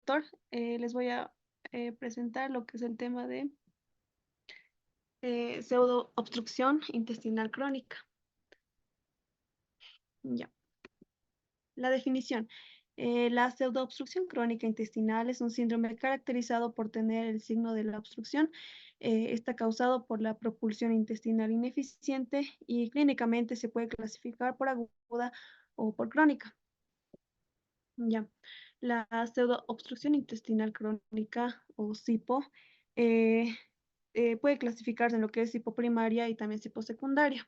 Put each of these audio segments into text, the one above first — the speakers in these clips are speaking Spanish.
doctor. Les voy a presentar lo que es el tema de pseudoobstrucción intestinal crónica. Ya. La definición. La pseudoobstrucción crónica intestinal es un síndrome caracterizado por tener el signo de la obstrucción. Está causado por la propulsión intestinal ineficiente y clínicamente se puede clasificar por aguda o por crónica. Ya. La pseudoobstrucción intestinal crónica o SIPO eh, puede clasificarse en lo que es SIPO primaria y también SIPO secundaria.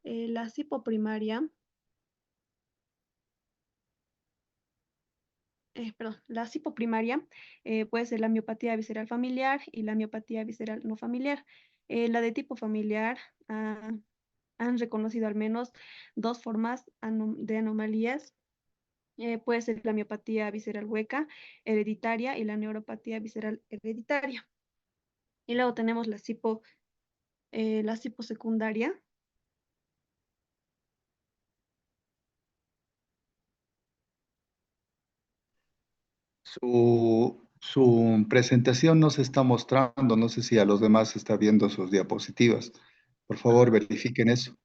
La SIPO primaria la cipoprimaria puede ser la miopatía visceral familiar y la miopatía visceral no familiar. La de tipo familiar han reconocido al menos dos formas de anomalías. Puede ser la miopatía visceral hueca hereditaria y la neuropatía visceral hereditaria. Y luego tenemos la cipo secundaria. Su presentación no se está mostrando, no sé si a los demás está viendo sus diapositivas. Por favor, verifiquen eso.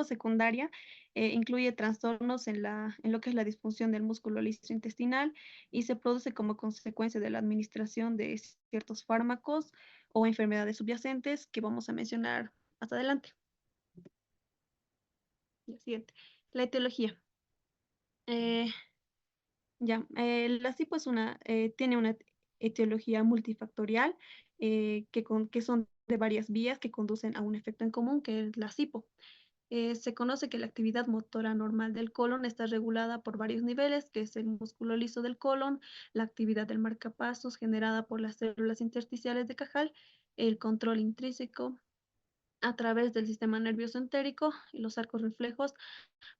Secundaria incluye trastornos en lo que es la disfunción del músculo liso intestinal y se produce como consecuencia de la administración de ciertos fármacos o enfermedades subyacentes que vamos a mencionar más adelante. La siguiente, la etiología. Eh, la SIPO tiene una etiología multifactorial que son de varias vías que conducen a un efecto en común, que es la SIPO. Se conoce que la actividad motora normal del colon está regulada por varios niveles, que es el músculo liso del colon, la actividad del marcapasos generada por las células intersticiales de Cajal, el control intrínseco a través del sistema nervioso entérico y los arcos reflejos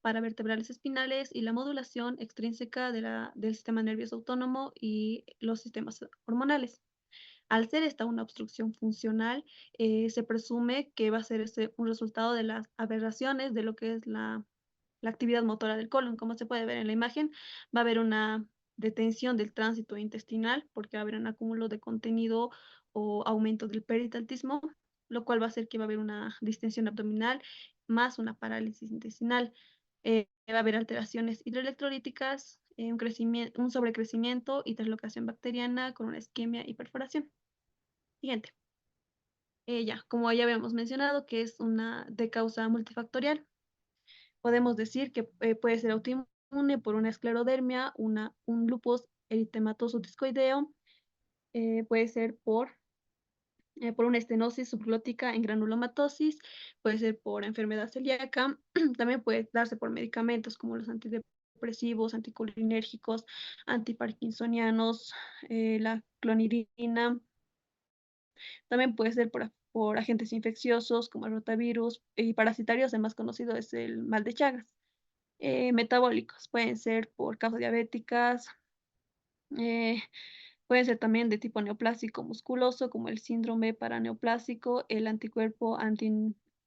paravertebrales espinales y la modulación extrínseca del sistema nervioso autónomo y los sistemas hormonales. Al ser esta una obstrucción funcional, se presume que va a ser un resultado de las aberraciones de lo que es la actividad motora del colon. Como se puede ver en la imagen, va a haber una detención del tránsito intestinal porque va a haber un acúmulo de contenido o aumento del peristaltismo, lo cual va a hacer que va a haber una distensión abdominal más una parálisis intestinal. Va a haber alteraciones hidroelectrolíticas, un sobrecrecimiento y translocación bacteriana con una isquemia y perforación. Siguiente. Como ya habíamos mencionado, que es una de causa multifactorial. Podemos decir que puede ser autoinmune por una esclerodermia, un lupus eritematoso discoideo, puede ser por una estenosis subglótica en granulomatosis, puede ser por enfermedad celíaca, también puede darse por medicamentos como los antidepresivos, anticolinérgicos, antiparkinsonianos, la clonidina. También puede ser por agentes infecciosos como el rotavirus y parasitarios, el más conocido es el mal de Chagas. Metabólicos pueden ser por causas diabéticas, eh, pueden ser también de tipo neoplásico musculoso, como el síndrome paraneoplásico, el anticuerpo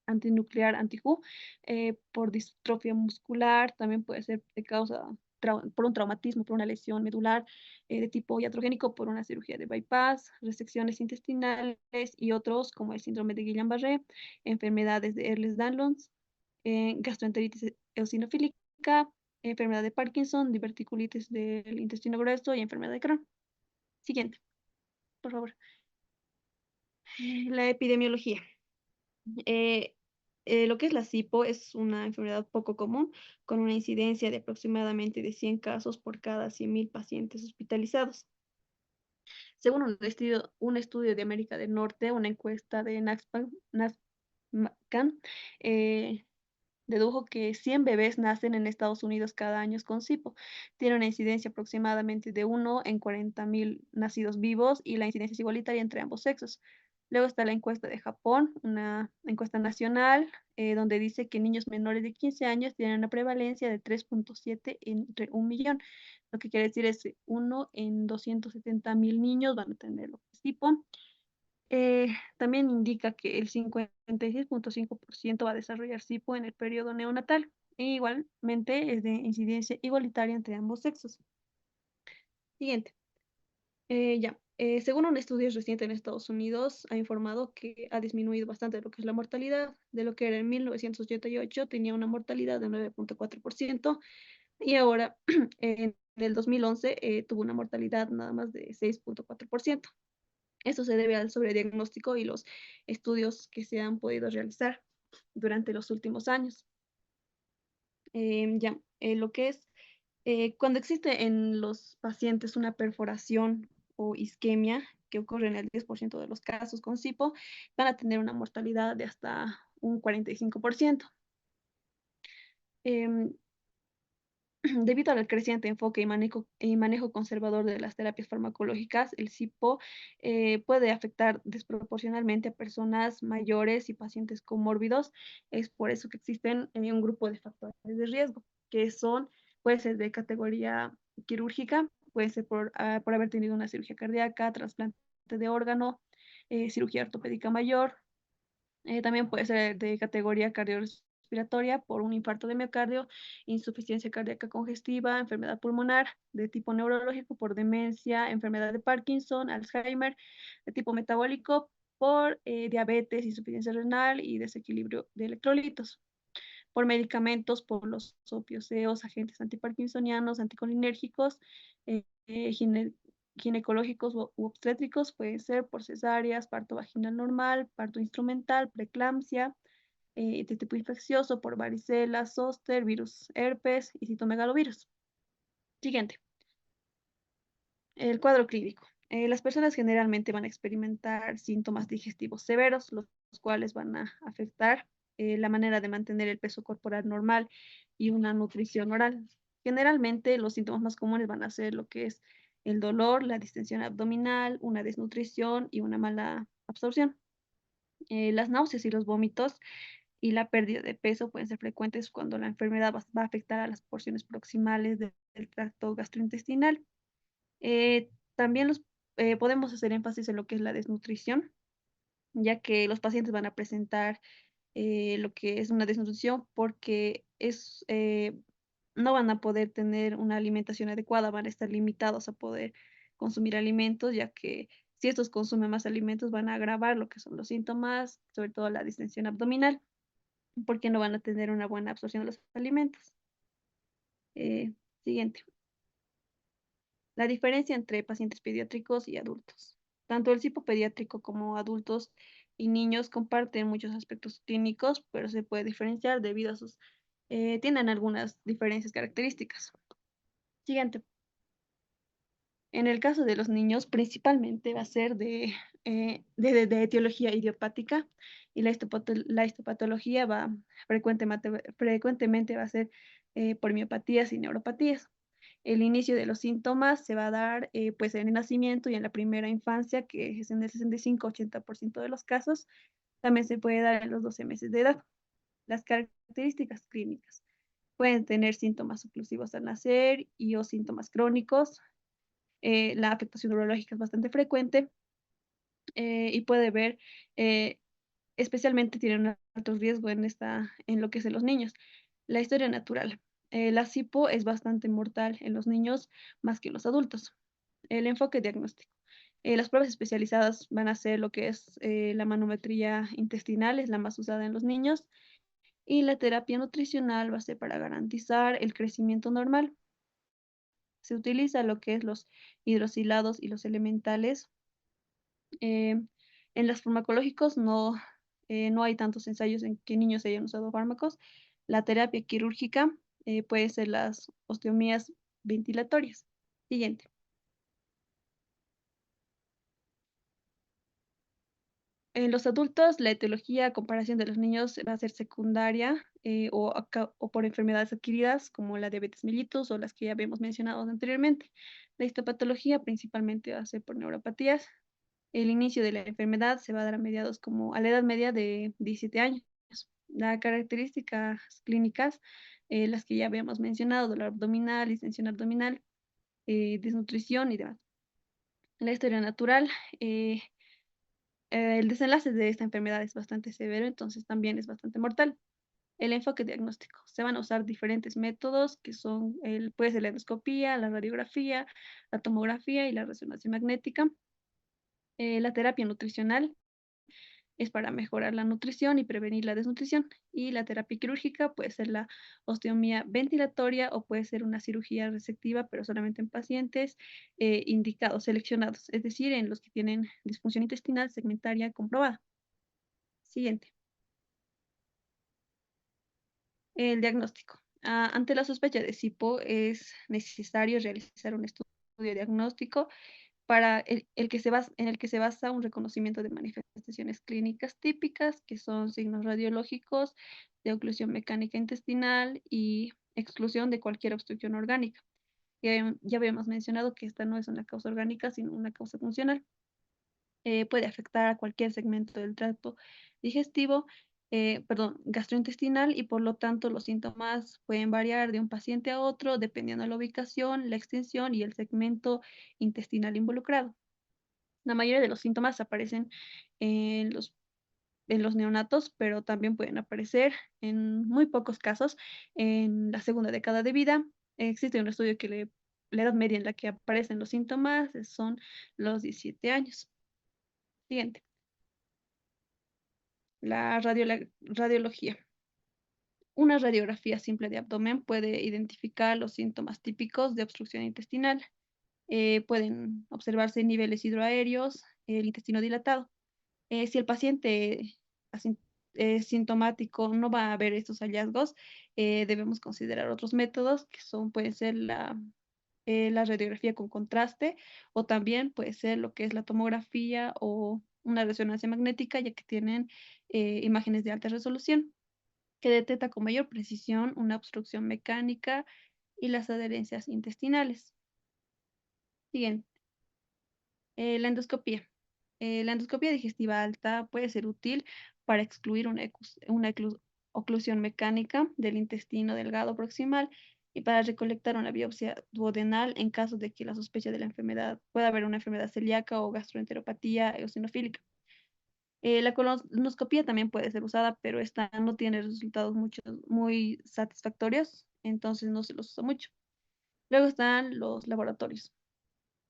antinuclear anti-Hu, por distrofia muscular, también puede ser de causa por un traumatismo, por una lesión medular de tipo iatrogénico, por una cirugía de bypass, resecciones intestinales y otros, como el síndrome de Guillain-Barré, enfermedades de Ehlers-Danlos, gastroenteritis eosinofílica, enfermedad de Parkinson, diverticulitis del intestino grueso y enfermedad de Crohn. Siguiente, por favor. La epidemiología. Eh, lo que es la SIPO es una enfermedad poco común, con una incidencia de aproximadamente de 100 casos por cada 100.000 pacientes hospitalizados. Según un estudio de América del Norte, una encuesta de NASPCAN, dedujo que 100 bebés nacen en Estados Unidos cada año con SIPO. Tiene una incidencia aproximadamente de 1 en 40.000 nacidos vivos y la incidencia es igualitaria entre ambos sexos. Luego está la encuesta de Japón, una encuesta nacional, donde dice que niños menores de 15 años tienen una prevalencia de 3.7 entre 1 millón. Lo que quiere decir es 1 en 270.000 niños van a tener lo que es SIPO. También indica que el 56,5% va a desarrollar SIPO en el periodo neonatal. E igualmente es de incidencia igualitaria entre ambos sexos. Siguiente. Según un estudio reciente en Estados Unidos, ha informado que ha disminuido bastante lo que es la mortalidad, de lo que era en 1988, tenía una mortalidad de 9,4% y ahora en el 2011 tuvo una mortalidad nada más de 6,4%. Esto se debe al sobrediagnóstico y los estudios que se han podido realizar durante los últimos años. Lo que es, cuando existe en los pacientes una perforación o isquemia, que ocurre en el 10% de los casos con SIPO, van a tener una mortalidad de hasta un 45%. Em, Debido al creciente enfoque y manejo conservador de las terapias farmacológicas, el SIPO puede afectar desproporcionalmente a personas mayores y pacientes comórbidos. Es por eso que existen un grupo de factores de riesgo, que son, puede ser de categoría quirúrgica, puede ser por haber tenido una cirugía cardíaca, trasplante de órgano, cirugía ortopédica mayor, también puede ser de categoría cardiorrespiratoria por un infarto de miocardio, insuficiencia cardíaca congestiva, enfermedad pulmonar, de tipo neurológico por demencia, enfermedad de Parkinson, Alzheimer, de tipo metabólico por diabetes, insuficiencia renal y desequilibrio de electrolitos, por medicamentos, por los opioideos, agentes antiparkinsonianos, anticolinérgicos, ginecológicos u obstétricos, pueden ser por cesáreas, parto vaginal normal, parto instrumental, preeclampsia, de tipo infeccioso por varicela, zóster, virus herpes y citomegalovirus. Siguiente. El cuadro clínico. Las personas generalmente van a experimentar síntomas digestivos severos, los cuales van a afectar la manera de mantener el peso corporal normal y una nutrición oral. Generalmente los síntomas más comunes van a ser lo que es el dolor, la distensión abdominal, una desnutrición y una mala absorción. Las náuseas y los vómitos y la pérdida de peso pueden ser frecuentes cuando la enfermedad va a afectar a las porciones proximales del tracto gastrointestinal. También podemos hacer énfasis en lo que es la desnutrición, ya que los pacientes van a presentar lo que es una desnutrición porque no van a poder tener una alimentación adecuada, van a estar limitados a poder consumir alimentos, ya que si estos consumen más alimentos van a agravar lo que son los síntomas, sobre todo la distensión abdominal, porque no van a tener una buena absorción de los alimentos. Eh, Siguiente. La diferencia entre pacientes pediátricos y adultos. Tanto el cipo pediátrico como adultos y niños comparten muchos aspectos clínicos, pero se puede diferenciar debido a tienen algunas diferencias características. Siguiente. En el caso de los niños, principalmente va a ser de etiología idiopática y la histopatología frecuentemente va a ser por miopatías y neuropatías. El inicio de los síntomas se va a dar pues en el nacimiento y en la primera infancia, que es en el 65-80% de los casos. También se puede dar en los 12 meses de edad. Las características clínicas pueden tener síntomas oclusivos al nacer y o síntomas crónicos. La afectación neurológica es bastante frecuente y puede ver, eh, especialmente tienen un alto riesgo en lo que es en los niños. La historia natural. La SIPO es bastante mortal en los niños más que en los adultos. El enfoque diagnóstico. Las pruebas especializadas van a ser lo que es la manometría intestinal, es la más usada en los niños, y la terapia nutricional va a ser para garantizar el crecimiento normal. Se utiliza lo que es los hidrosilados y los elementales. Eh, en los farmacológicos no hay tantos ensayos en que niños hayan usado fármacos. La terapia quirúrgica puede ser las osteomías ventilatorias. Siguiente. En los adultos, la etiología a comparación de los niños va a ser secundaria o por enfermedades adquiridas como la diabetes mellitus o las que ya habíamos mencionado anteriormente. La histopatología principalmente va a ser por neuropatías. El inicio de la enfermedad se va a dar a la edad media de 17 años. Las características clínicas, las que ya habíamos mencionado, dolor abdominal, distensión abdominal, desnutrición y demás. La historia natural, El desenlace de esta enfermedad es bastante severo, entonces también es bastante mortal. El enfoque diagnóstico. Se van a usar diferentes métodos que son, puede ser la endoscopía, la radiografía, la tomografía y la resonancia magnética. La terapia nutricional es para mejorar la nutrición y prevenir la desnutrición. Y la terapia quirúrgica puede ser la osteomía ventilatoria o puede ser una cirugía resectiva, pero solamente en pacientes indicados, seleccionados, es decir, en los que tienen disfunción intestinal segmentaria comprobada. Siguiente. El diagnóstico. Ante la sospecha de SIPO es necesario realizar un estudio diagnóstico para en el que se basa un reconocimiento de manifestaciones clínicas típicas, que son signos radiológicos de oclusión mecánica intestinal y exclusión de cualquier obstrucción orgánica. Ya habíamos mencionado que esta no es una causa orgánica, sino una causa funcional. Puede afectar a cualquier segmento del tracto digestivo, perdón, gastrointestinal y por lo tanto los síntomas pueden variar de un paciente a otro dependiendo de la ubicación, la extensión y el segmento intestinal involucrado. La mayoría de los síntomas aparecen en los neonatos, pero también pueden aparecer en muy pocos casos en la segunda década de vida. Existe un estudio que la edad media en la que aparecen los síntomas son los 17 años. Siguiente. La radiología. Una radiografía simple de abdomen puede identificar los síntomas típicos de obstrucción intestinal. Pueden observarse niveles hidroaéreos, el intestino dilatado. Si el paciente es sintomático no va a ver estos hallazgos, debemos considerar otros métodos que pueden ser la radiografía con contraste o también puede ser lo que es la tomografía o una resonancia magnética, ya que tienen imágenes de alta resolución que detecta con mayor precisión una obstrucción mecánica y las adherencias intestinales. Siguiente, la endoscopía. La endoscopia digestiva alta puede ser útil para excluir una oclusión mecánica del intestino delgado proximal y para recolectar una biopsia duodenal en caso de que la sospecha de la enfermedad pueda haber una enfermedad celíaca o gastroenteropatía eosinofílica. La colonoscopia también puede ser usada, pero esta no tiene resultados muy satisfactorios, entonces no se los usa mucho. Luego están los laboratorios.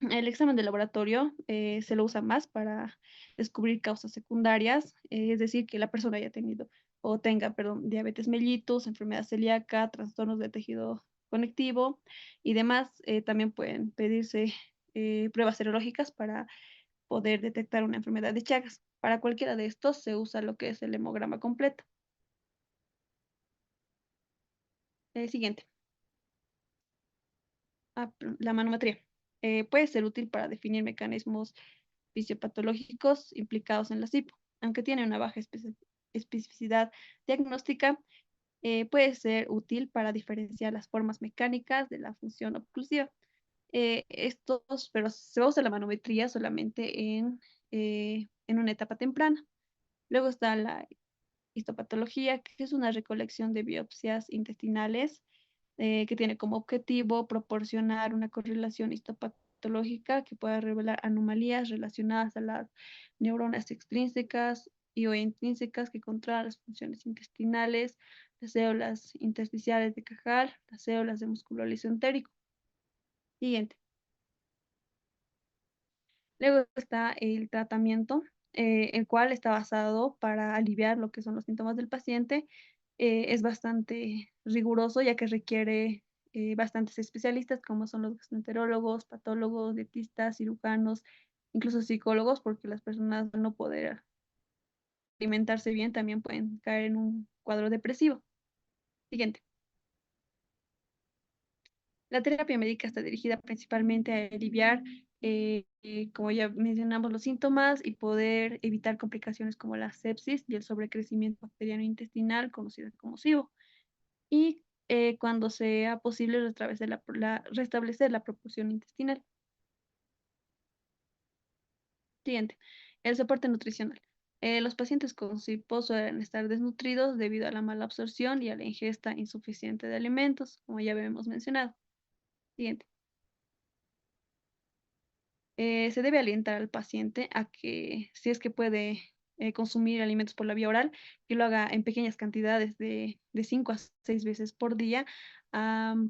El examen de laboratorio se lo usa más para descubrir causas secundarias, es decir, que la persona haya tenido o tenga, perdón, diabetes mellitus, enfermedad celíaca, trastornos del tejido conectivo y demás. También pueden pedirse pruebas serológicas para poder detectar una enfermedad de Chagas. Para cualquiera de estos se usa lo que es el hemograma completo. Siguiente, la manometría. Puede ser útil para definir mecanismos fisiopatológicos implicados en la SIPO. Aunque tiene una baja especificidad diagnóstica, puede ser útil para diferenciar las formas mecánicas de la función oclusiva. Pero se usa la manometría solamente en una etapa temprana. Luego está la histopatología, que es una recolección de biopsias intestinales que tiene como objetivo proporcionar una correlación histopatológica que pueda revelar anomalías relacionadas a las neuronas extrínsecas y o intrínsecas que controlan las funciones intestinales, las células intersticiales de Cajal, las células de músculo lisentérico. Siguiente. Luego está el tratamiento, el cual está basado para aliviar lo que son los síntomas del paciente. Es bastante riguroso ya que requiere bastantes especialistas como son los gastroenterólogos, patólogos, dietistas, cirujanos, incluso psicólogos, porque las personas al no poder alimentarse bien también pueden caer en un cuadro depresivo. Siguiente. La terapia médica está dirigida principalmente a aliviar, como ya mencionamos, los síntomas y poder evitar complicaciones como la sepsis y el sobrecrecimiento bacteriano intestinal, conocido como SIBO. Y cuando sea posible, restablecer la proporción intestinal. Siguiente, el soporte nutricional. Los pacientes con SIBO suelen estar desnutridos debido a la mala absorción y a la ingesta insuficiente de alimentos, como ya habíamos mencionado. Siguiente. Se debe alentar al paciente a que, si es que puede consumir alimentos por la vía oral, que lo haga en pequeñas cantidades de 5 a 6 veces por día,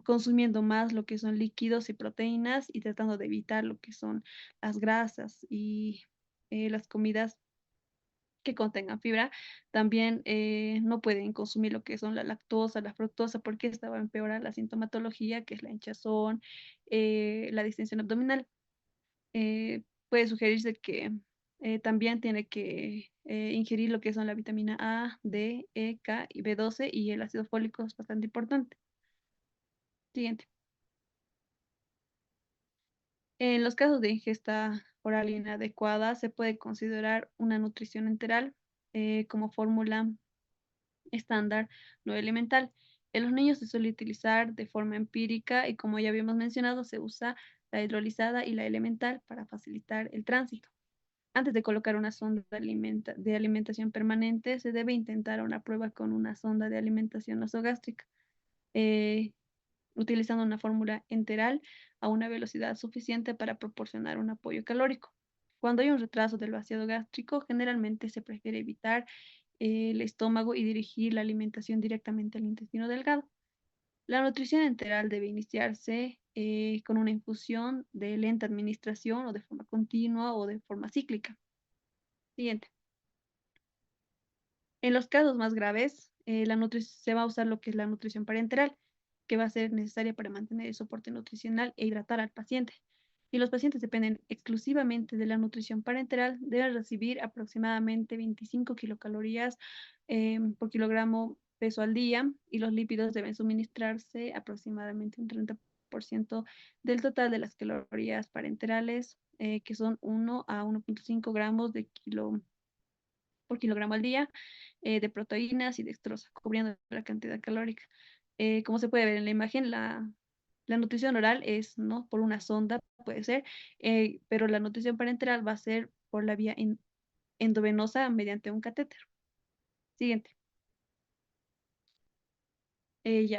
consumiendo más lo que son líquidos y proteínas y tratando de evitar lo que son las grasas y las comidas que contengan fibra. También no pueden consumir lo que son la lactosa, la fructosa, porque esta va a empeorar la sintomatología, que es la hinchazón, la distensión abdominal. Puede sugerirse que también tiene que ingerir lo que son la vitamina A, D, E, K y B12 y el ácido fólico es bastante importante. Siguiente. En los casos de ingesta oral inadecuada, se puede considerar una nutrición enteral como fórmula estándar no elemental. En los niños se suele utilizar de forma empírica y como ya habíamos mencionado, se usa la hidrolizada y la elemental para facilitar el tránsito. Antes de colocar una sonda de alimentación permanente, se debe intentar una prueba con una sonda de alimentación nasogástrica, eh, utilizando una fórmula enteral a una velocidad suficiente para proporcionar un apoyo calórico. Cuando hay un retraso del vaciado gástrico, generalmente se prefiere evitar el estómago y dirigir la alimentación directamente al intestino delgado. La nutrición enteral debe iniciarse con una infusión de lenta administración o de forma continua o de forma cíclica. Siguiente. En los casos más graves, se va a usar lo que es la nutrición parenteral, que va a ser necesaria para mantener el soporte nutricional e hidratar al paciente. Si los pacientes dependen exclusivamente de la nutrición parenteral, deben recibir aproximadamente 25 kilocalorías por kilogramo peso al día y los lípidos deben suministrarse aproximadamente un 30% del total de las calorías parenterales, que son 1 a 1,5 gramos de kilo por kilogramo al día de proteínas y dextrosa, cubriendo la cantidad calórica. Como se puede ver en la imagen, la nutrición oral es, ¿no? Por una sonda, puede ser, pero la nutrición parenteral va a ser por la vía endovenosa mediante un catéter. Siguiente.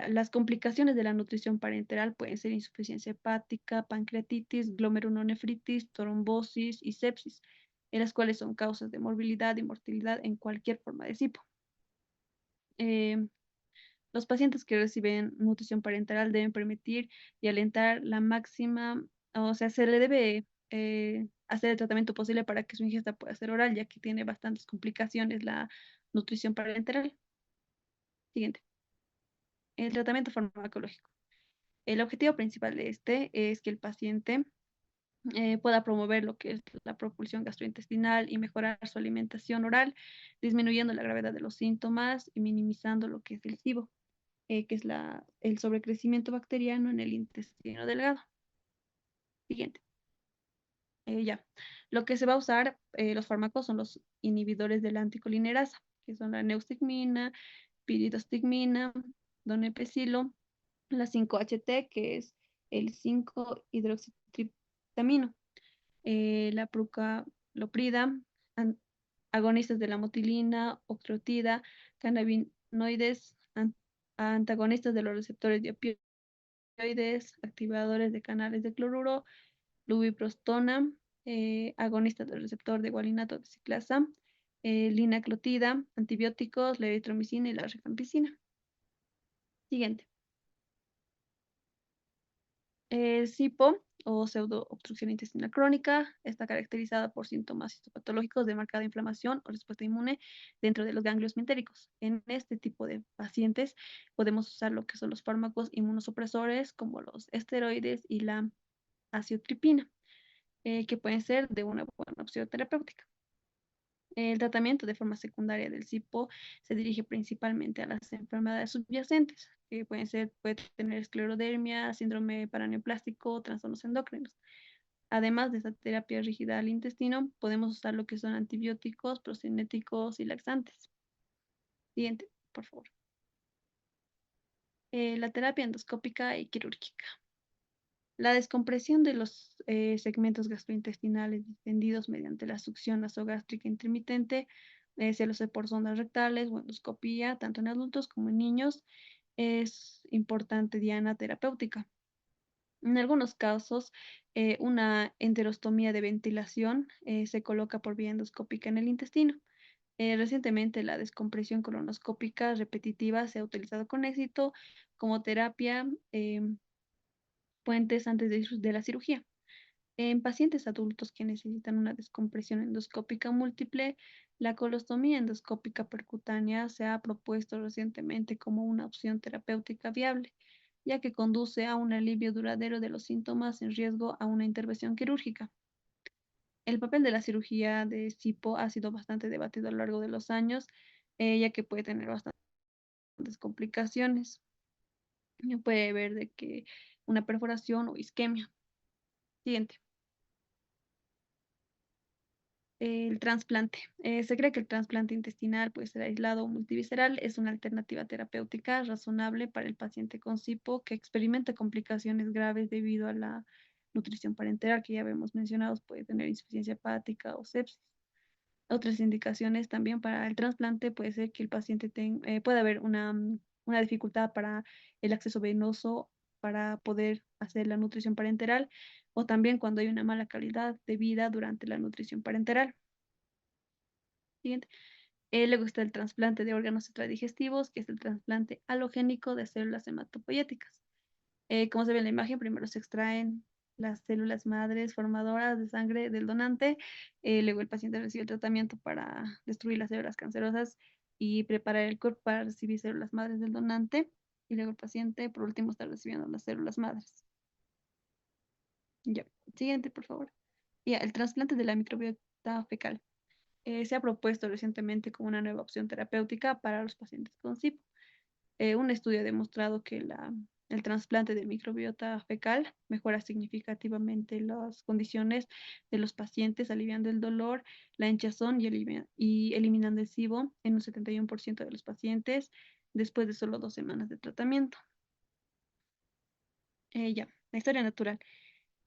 Las complicaciones de la nutrición parenteral pueden ser insuficiencia hepática, pancreatitis, glomerulonefritis, trombosis y sepsis, en las cuales son causas de morbilidad y mortalidad en cualquier forma de SIPO. Eh, Los pacientes que reciben nutrición parenteral deben permitir y alentar la máxima, o sea, se le debe hacer el tratamiento posible para que su ingesta pueda ser oral, ya que tiene bastantes complicaciones la nutrición parenteral. Siguiente, el tratamiento farmacológico. El objetivo principal de este es que el paciente pueda promover lo que es la propulsión gastrointestinal y mejorar su alimentación oral, disminuyendo la gravedad de los síntomas y minimizando lo que es el SIBO, que es el sobrecrecimiento bacteriano en el intestino delgado. Siguiente. Ya. Lo que se va a usar, los fármacos son los inhibidores de la anticolinerasa, que son la neostigmina, piridostigmina, donepezilo, la 5-HT, que es el 5-hidroxitriptamino, la prucaloprida, agonistas de la motilina, octreotida, cannabinoides, antagonistas de los receptores de opioides, activadores de canales de cloruro, lubiprostona, agonistas del receptor de guaninato de ciclasa, linaclotida, antibióticos, la eritromicina y la rifampicina. Siguiente. El SIPO o pseudoobstrucción intestinal crónica está caracterizada por síntomas histopatológicos de marcada inflamación o respuesta inmune dentro de los ganglios mentéricos. En este tipo de pacientes podemos usar lo que son los fármacos inmunosupresores como los esteroides y la aciotripina, que pueden ser de una buena opción terapéutica. El tratamiento de forma secundaria del SIPO se dirige principalmente a las enfermedades subyacentes, que puede tener esclerodermia, síndrome paraneoplástico, trastornos endocrinos. Además de esta terapia rígida al intestino, podemos usar lo que son antibióticos, procinéticos y laxantes. Siguiente, por favor. La terapia endoscópica y quirúrgica. La descompresión de los segmentos gastrointestinales distendidos mediante la succión nasogástrica intermitente, se lo hace por sondas rectales o endoscopía, tanto en adultos como en niños, es importante diana terapéutica. En algunos casos, una enterostomía de ventilación se coloca por vía endoscópica en el intestino. Recientemente, la descompresión colonoscópica repetitiva se ha utilizado con éxito como terapia puentes antes de la cirugía. En pacientes adultos que necesitan una descompresión endoscópica múltiple, la colostomía endoscópica percutánea se ha propuesto recientemente como una opción terapéutica viable, ya que conduce a un alivio duradero de los síntomas en riesgo a una intervención quirúrgica. El papel de la cirugía de SIPO ha sido bastante debatido a lo largo de los años, ya que puede tener bastantes complicaciones. Puede haber de que una perforación o isquemia. Siguiente. El trasplante. Se cree que el trasplante intestinal puede ser aislado o multivisceral. Es una alternativa terapéutica razonable para el paciente con SIPO que experimenta complicaciones graves debido a la nutrición parenteral que ya habíamos mencionado. Puede tener insuficiencia hepática o sepsis. Otras indicaciones también para el trasplante puede ser que el paciente pueda haber una dificultad para el acceso venoso para poder hacer la nutrición parenteral o también cuando hay una mala calidad de vida durante la nutrición parenteral. Siguiente. Luego está el trasplante de órganos extradigestivos, que es el trasplante halogénico de células hematopoyéticas. Como se ve en la imagen, primero se extraen las células madres formadoras de sangre del donante, luego el paciente recibe el tratamiento para destruir las células cancerosas y preparar el cuerpo para recibir células madres del donante, y luego el paciente, por último, está recibiendo las células madres. Ya, siguiente, por favor. Ya, el trasplante de la microbiota fecal. Se ha propuesto recientemente como una nueva opción terapéutica para los pacientes con SIPO. Un estudio ha demostrado que el trasplante de microbiota fecal mejora significativamente las condiciones de los pacientes, aliviando el dolor, la hinchazón y eliminando el SIBO en un 71% de los pacientes después de solo 2 semanas de tratamiento. Ya, la historia natural.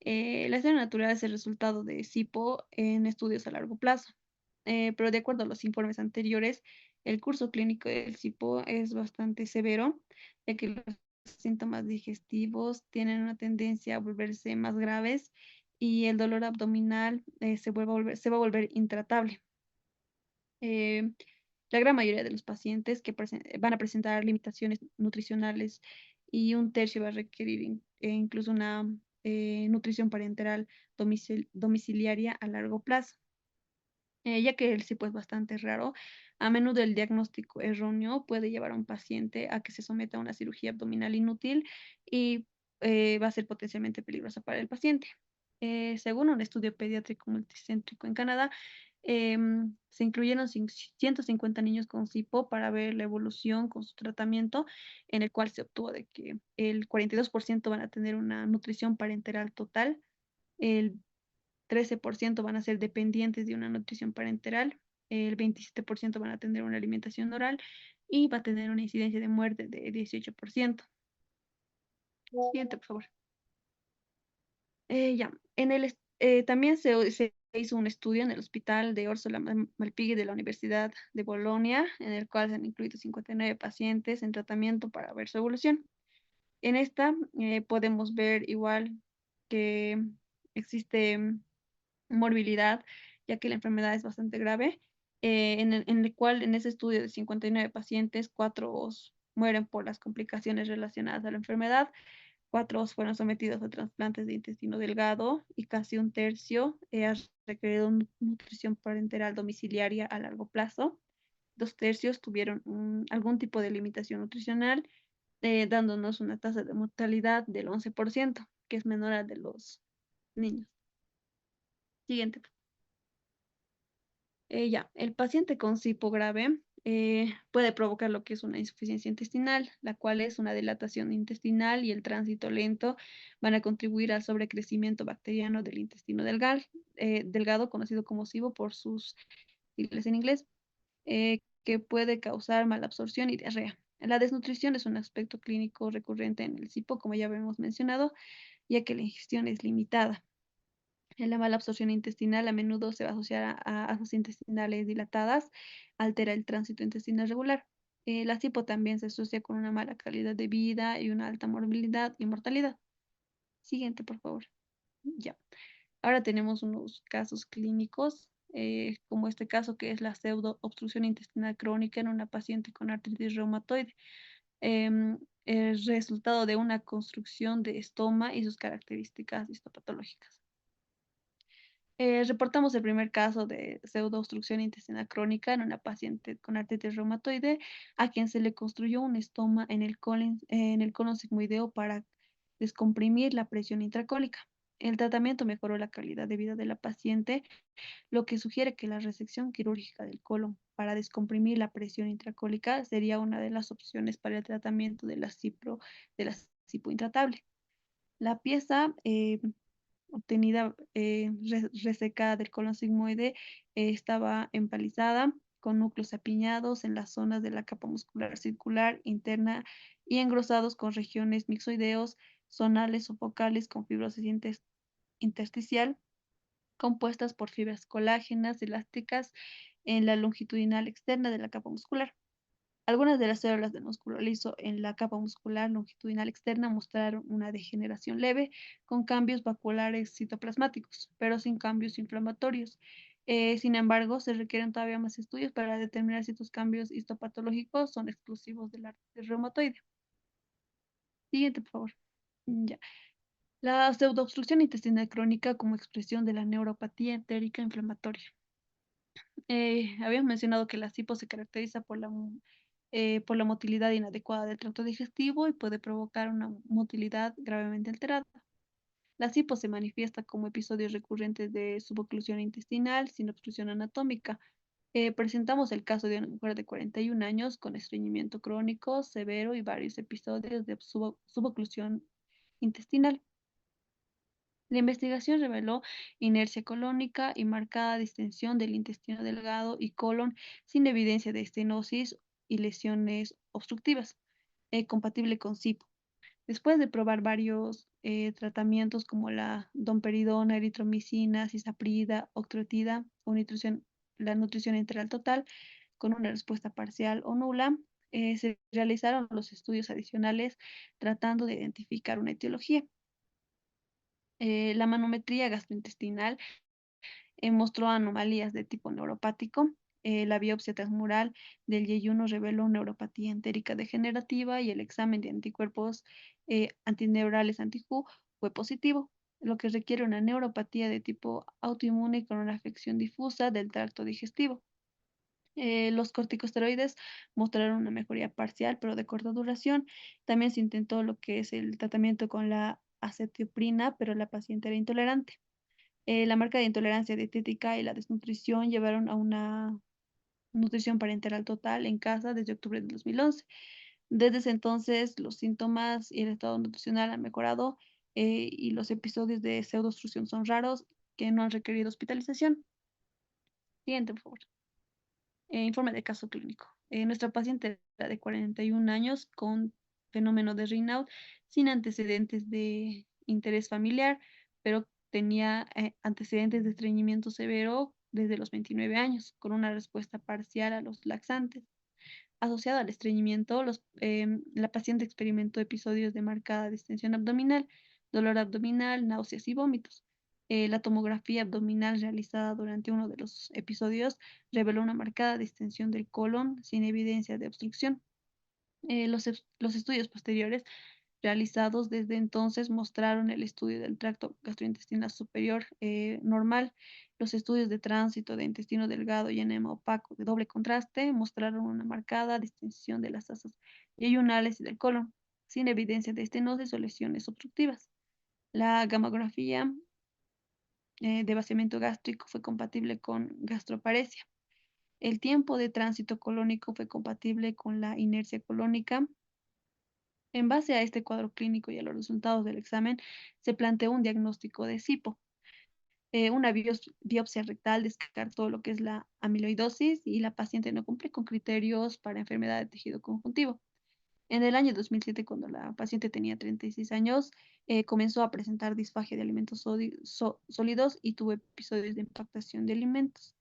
La historia natural es el resultado de SIPO en estudios a largo plazo. Pero de acuerdo a los informes anteriores, el curso clínico del SIPO es bastante severo, ya que los síntomas digestivos tienen una tendencia a volverse más graves y el dolor abdominal se va a volver intratable. Eh, la gran mayoría de los pacientes que van a presentar limitaciones nutricionales y un tercio va a requerir incluso una nutrición parenteral domiciliaria a largo plazo. Ya que el SIPO es bastante raro, a menudo el diagnóstico erróneo puede llevar a un paciente a que se someta a una cirugía abdominal inútil y va a ser potencialmente peligrosa para el paciente. Según un estudio pediátrico multicéntrico en Canadá, se incluyeron 150 niños con SIPO para ver la evolución con su tratamiento, en el cual se obtuvo de que el 42% van a tener una nutrición parenteral total, el 13% van a ser dependientes de una nutrición parenteral, el 27% van a tener una alimentación oral y va a tener una incidencia de muerte de 18%. Siguiente, por favor. Ya, también se hizo un estudio en el hospital de Orsola Malpighi de la Universidad de Bolonia, en el cual se han incluido 59 pacientes en tratamiento para ver su evolución. En esta podemos ver igual que existe morbilidad, ya que la enfermedad es bastante grave, en el cual en ese estudio de 59 pacientes, 4 mueren por las complicaciones relacionadas a la enfermedad, 4 fueron sometidos a trasplantes de intestino delgado y casi un tercio ha requerido nutrición parenteral domiciliaria a largo plazo. 2 tercios tuvieron algún tipo de limitación nutricional, dándonos una tasa de mortalidad del 11%, que es menor a la de los niños. Siguiente. Ya, el paciente con SIPO grave puede provocar lo que es una insuficiencia intestinal, la cual es una dilatación intestinal y el tránsito lento van a contribuir al sobrecrecimiento bacteriano del intestino delgado, conocido como SIBO por sus siglas en inglés, que puede causar malabsorción y diarrea. La desnutrición es un aspecto clínico recurrente en el SIPO, como ya habíamos mencionado, ya que la ingestión es limitada. La mala absorción intestinal a menudo se va a asociar a asas intestinales dilatadas, altera el tránsito intestinal regular. La SIPO también se asocia con una mala calidad de vida y una alta morbilidad y mortalidad. Siguiente, por favor. Ya. Ahora tenemos unos casos clínicos, como este caso que es la pseudo-obstrucción intestinal crónica en una paciente con artritis reumatoide, el resultado de una construcción de estoma y sus características histopatológicas. Reportamos el primer caso de pseudoobstrucción intestinal crónica en una paciente con artritis reumatoide a quien se le construyó un estoma en el colon sigmoideo para descomprimir la presión intracólica. El tratamiento mejoró la calidad de vida de la paciente, lo que sugiere que la resección quirúrgica del colon para descomprimir la presión intracólica sería una de las opciones para el tratamiento de la cipo intratable. La pieza obtenida resecada del colon sigmoide estaba empalizada con núcleos apiñados en las zonas de la capa muscular circular interna y engrosados con regiones mixoideos, zonales o focales con fibrosis intersticial compuestas por fibras colágenas elásticas en la longitudinal externa de la capa muscular. Algunas de las células del músculo liso en la capa muscular longitudinal externa mostraron una degeneración leve con cambios vasculares citoplasmáticos, pero sin cambios inflamatorios. Sin embargo, se requieren todavía más estudios para determinar si estos cambios histopatológicos son exclusivos del artritis reumatoide. Siguiente, por favor. Ya. La pseudoobstrucción intestinal crónica como expresión de la neuropatía entérica inflamatoria. Habíamos mencionado que la SIPO se caracteriza por la motilidad inadecuada del tracto digestivo y puede provocar una motilidad gravemente alterada. La SIPO se manifiesta como episodios recurrentes de suboclusión intestinal sin obstrucción anatómica. Presentamos el caso de una mujer de 41 años con estreñimiento crónico severo y varios episodios de suboclusión intestinal. La investigación reveló inercia colónica y marcada distensión del intestino delgado y colon sin evidencia de estenosis y lesiones obstructivas, compatible con SIPO. Después de probar varios tratamientos como la domperidona, eritromicina, cisaprida, octreotida o la nutrición enteral total, con una respuesta parcial o nula, se realizaron los estudios adicionales tratando de identificar una etiología. La manometría gastrointestinal mostró anomalías de tipo neuropático. La biopsia transmural del yeyuno reveló neuropatía entérica degenerativa y el examen de anticuerpos antineurales anti-Hu fue positivo, lo que requiere una neuropatía de tipo autoinmune con una afección difusa del tracto digestivo. Los corticosteroides mostraron una mejoría parcial, pero de corta duración. También se intentó lo que es el tratamiento con la acetioprina, pero la paciente era intolerante. La marca de intolerancia dietética y la desnutrición llevaron a una nutrición parenteral total en casa desde octubre de 2011. Desde ese entonces, los síntomas y el estado nutricional han mejorado y los episodios de pseudoobstrucción son raros que no han requerido hospitalización. Siguiente, por favor. Informe de caso clínico. Nuestra paciente era de 41 años con fenómeno de Raynaud sin antecedentes de interés familiar, pero tenía antecedentes de estreñimiento severo desde los 29 años, con una respuesta parcial a los laxantes. Asociado al estreñimiento, la paciente experimentó episodios de marcada distensión abdominal, dolor abdominal, náuseas y vómitos. La tomografía abdominal realizada durante uno de los episodios reveló una marcada distensión del colon sin evidencia de obstrucción. Los estudios posteriores realizados desde entonces mostraron el estudio del tracto gastrointestinal superior normal. Los estudios de tránsito de intestino delgado y enema opaco de doble contraste mostraron una marcada distensión de las asas yeyunales y del colon, sin evidencia de estenosis o lesiones obstructivas. La gamografía de vaciamiento gástrico fue compatible con gastroparesia. El tiempo de tránsito colónico fue compatible con la inercia colónica. En base a este cuadro clínico y a los resultados del examen, se planteó un diagnóstico de SIPO. Una biopsia rectal descartó lo que es la amiloidosis y la paciente no cumple con criterios para enfermedad de tejido conjuntivo. En el año 2007, cuando la paciente tenía 36 años, comenzó a presentar disfagia de alimentos sólidos y tuvo episodios de impactación de alimentos.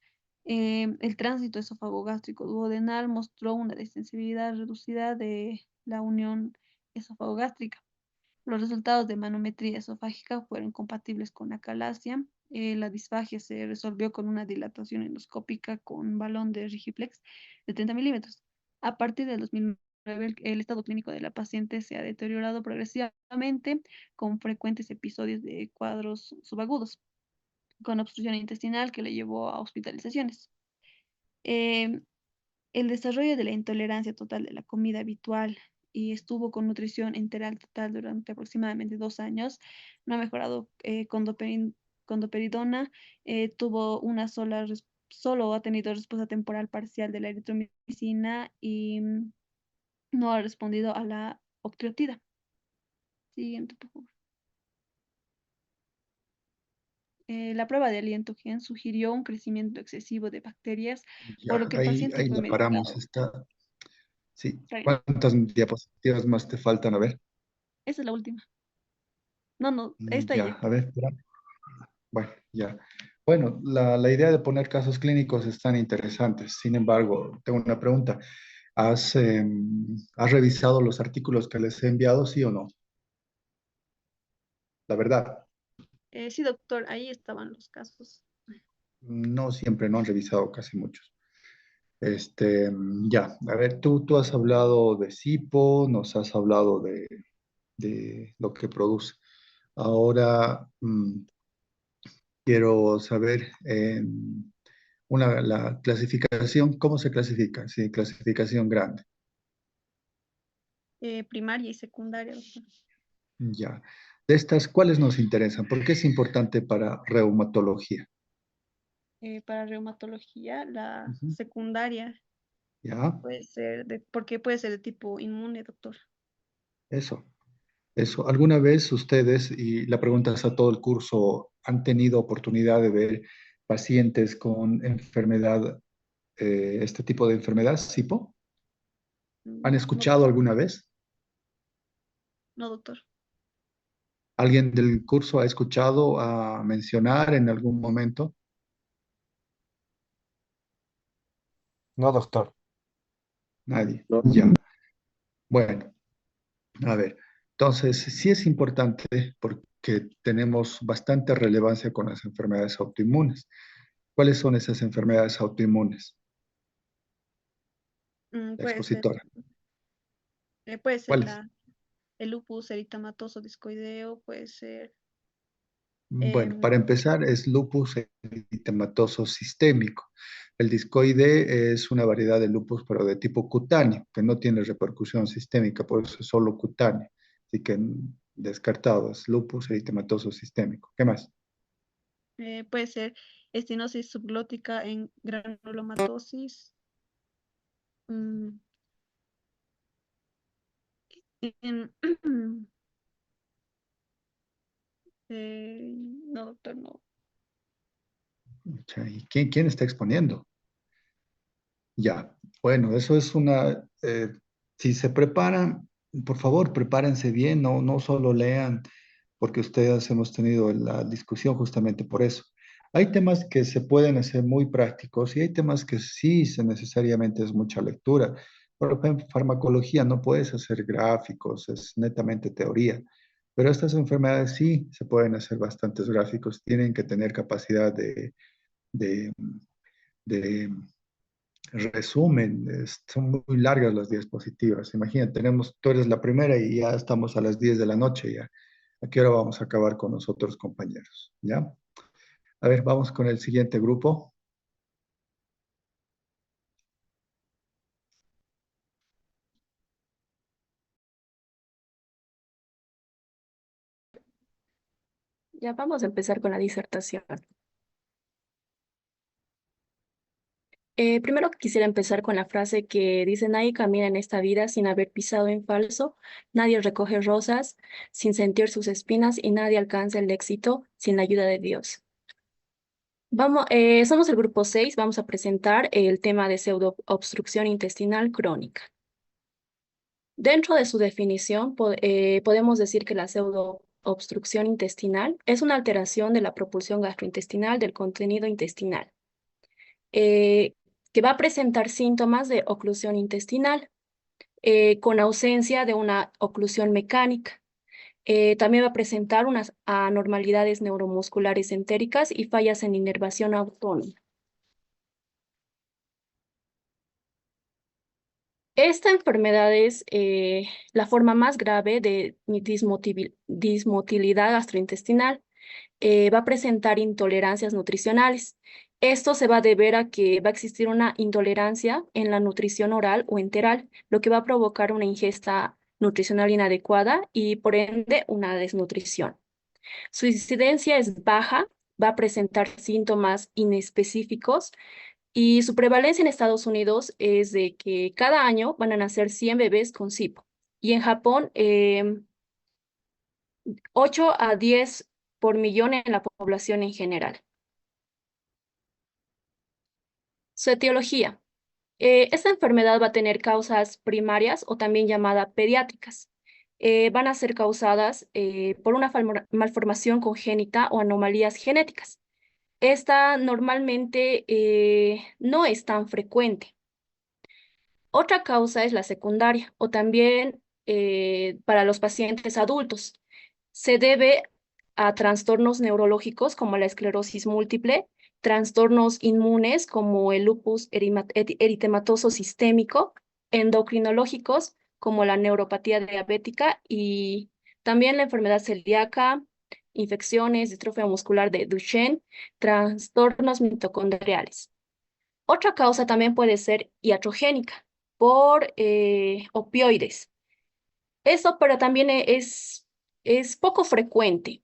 El tránsito esófago-gástrico duodenal mostró una desensibilidad reducida de la unión esófago-gástrica. Los resultados de manometría esofágica fueron compatibles con acalasia. La disfagia se resolvió con una dilatación endoscópica con balón de Rigiplex de 30 milímetros. A partir del 2009, el estado clínico de la paciente se ha deteriorado progresivamente con frecuentes episodios de cuadros subagudos, con obstrucción intestinal que le llevó a hospitalizaciones. Eh, el desarrollo de la intolerancia total de la comida habitual y estuvo con nutrición enteral total durante aproximadamente 2 años. No ha mejorado con doperidona. Tuvo una solo ha tenido respuesta temporal parcial de la eritromicina y no ha respondido a la octreotida. Siguiente, por favor. La prueba de aliento gen sugirió un crecimiento excesivo de bacterias, por Ya, lo que el ahí, paciente ahí fue la paramos. medicado. Sí. Está bien. ¿Cuántas diapositivas más te faltan? A ver. Esa es la última. No, no, esta Ya, ya. a ver, espera. Bueno, ya. Bueno, la idea de poner casos clínicos es tan interesante. Sin embargo, tengo una pregunta. ¿Has revisado los artículos que les he enviado, sí o no? La verdad, Sí, doctor, ahí estaban los casos. no siempre, no han revisado casi muchos. Ya, a ver, tú has hablado de SIPO, nos has hablado de lo que produce. Ahora, quiero saber la clasificación, ¿cómo se clasifica? Sí, clasificación grande. Primaria y secundaria, doctor. Ya. De estas, ¿cuáles nos interesan? ¿Por qué es importante para reumatología? Para reumatología, la Ujú. secundaria Ya, puede ser porque puede ser de tipo inmune, doctor. eso, eso. ¿Alguna vez ustedes, y la pregunta es a todo el curso, han tenido oportunidad de ver pacientes con enfermedad, este tipo de enfermedad, SIPO? ¿Han No, escuchado alguna vez? no, doctor. ¿Alguien del curso ha escuchado a mencionar en algún momento? No, doctor. Nadie. No. Ya. Bueno, a ver. Entonces, sí es importante porque tenemos bastante relevancia con las enfermedades autoinmunes. ¿Cuáles son esas enfermedades autoinmunes? La Puede ser, expositora. puede ser ¿Cuáles? el lupus eritematoso discoideo, puede ser. Bueno, em, para empezar, es lupus eritematoso sistémico. El discoide es una variedad de lupus, pero de tipo cutáneo, que no tiene repercusión sistémica, por eso es solo cutáneo. Así que descartado, es lupus eritematoso sistémico. ¿Qué más? puede ser estenosis subglótica en granulomatosis. mm, en- no, doctor, no. O sea, ¿y quién está exponiendo? Ya, bueno, eso es si se preparan, por favor, prepárense bien, no solo lean, porque ustedes hemos tenido la discusión justamente por eso. Hay temas que se pueden hacer muy prácticos y hay temas que sí necesariamente es mucha lectura. Por ejemplo, farmacología no puedes hacer gráficos, es netamente teoría, pero estas enfermedades sí se pueden hacer bastantes gráficos, tienen que tener capacidad de, de resumen, son muy largas las diapositivas. Imagínate, tú eres la primera y ya estamos a las 10 de la noche ya. ¿A qué hora vamos a acabar con los otros compañeros? ¿Ya? A ver, vamos con el siguiente grupo. Ya vamos a empezar con la disertación. Primero quisiera empezar con la frase que dice: nadie camina en esta vida sin haber pisado en falso, nadie recoge rosas sin sentir sus espinas y nadie alcanza el éxito sin la ayuda de Dios. Somos el grupo 6, vamos a presentar el tema de pseudoobstrucción intestinal crónica. Dentro de su definición, podemos decir que la pseudoobstrucción intestinal es una alteración de la propulsión gastrointestinal del contenido intestinal, eh, que va a presentar síntomas de oclusión intestinal, con ausencia de una oclusión mecánica. También va a presentar unas anormalidades neuromusculares entéricas y fallas en inervación autónoma. Esta enfermedad es la forma más grave de dismotilidad gastrointestinal. Va a presentar intolerancias nutricionales. Esto se va a deber a que va a existir una intolerancia en la nutrición oral o enteral, lo que va a provocar una ingesta nutricional inadecuada y por ende una desnutrición. Su incidencia es baja, va a presentar síntomas inespecíficos y su prevalencia en Estados Unidos es de que cada año van a nacer 100 bebés con SIBO. Y en Japón, 8 a 10 por millón en la población en general. Su etiología. Esta enfermedad va a tener causas primarias o también llamadas pediátricas. Van a ser causadas por una malformación congénita o anomalías genéticas. Esta normalmente no es tan frecuente. Otra causa es la secundaria o también para los pacientes adultos. Se debe a trastornos neurológicos como la esclerosis múltiple, trastornos inmunes como el lupus eritematoso sistémico, endocrinológicos como la neuropatía diabética y también la enfermedad celíaca, infecciones, distrofia muscular de Duchenne, trastornos mitocondriales. Otra causa también puede ser iatrogénica por opioides. Eso, pero también es poco frecuente.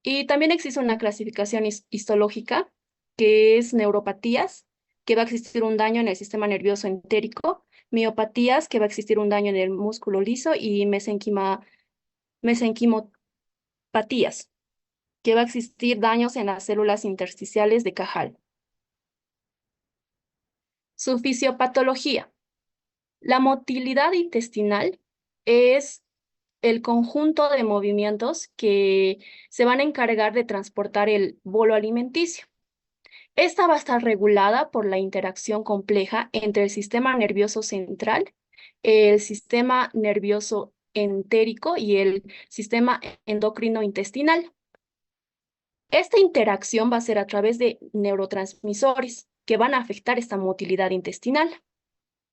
Y también existe una clasificación histológica que es neuropatías, que va a existir un daño en el sistema nervioso entérico, miopatías, que va a existir un daño en el músculo liso, y mesenquimopatías, que va a existir daños en las células intersticiales de Cajal. Su fisiopatología. La motilidad intestinal es el conjunto de movimientos que se van a encargar de transportar el bolo alimenticio. Esta va a estar regulada por la interacción compleja entre el sistema nervioso central, el sistema nervioso entérico y el sistema endocrino intestinal. Esta interacción va a ser a través de neurotransmisores que van a afectar esta motilidad intestinal.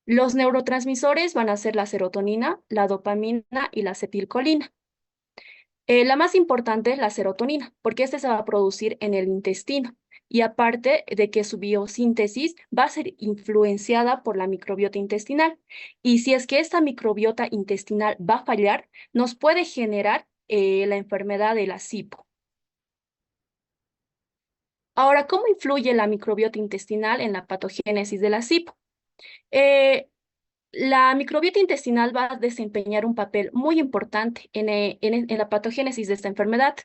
Los neurotransmisores van a ser la serotonina, la dopamina y la acetilcolina. La más importante es la serotonina, porque esta se va a producir en el intestino. Y aparte de que su biosíntesis va a ser influenciada por la microbiota intestinal. Y si es que esta microbiota intestinal va a fallar, nos puede generar la enfermedad de la SIBO. Ahora, ¿cómo influye la microbiota intestinal en la patogénesis de la SIBO? La microbiota intestinal va a desempeñar un papel muy importante en la patogénesis de esta enfermedad.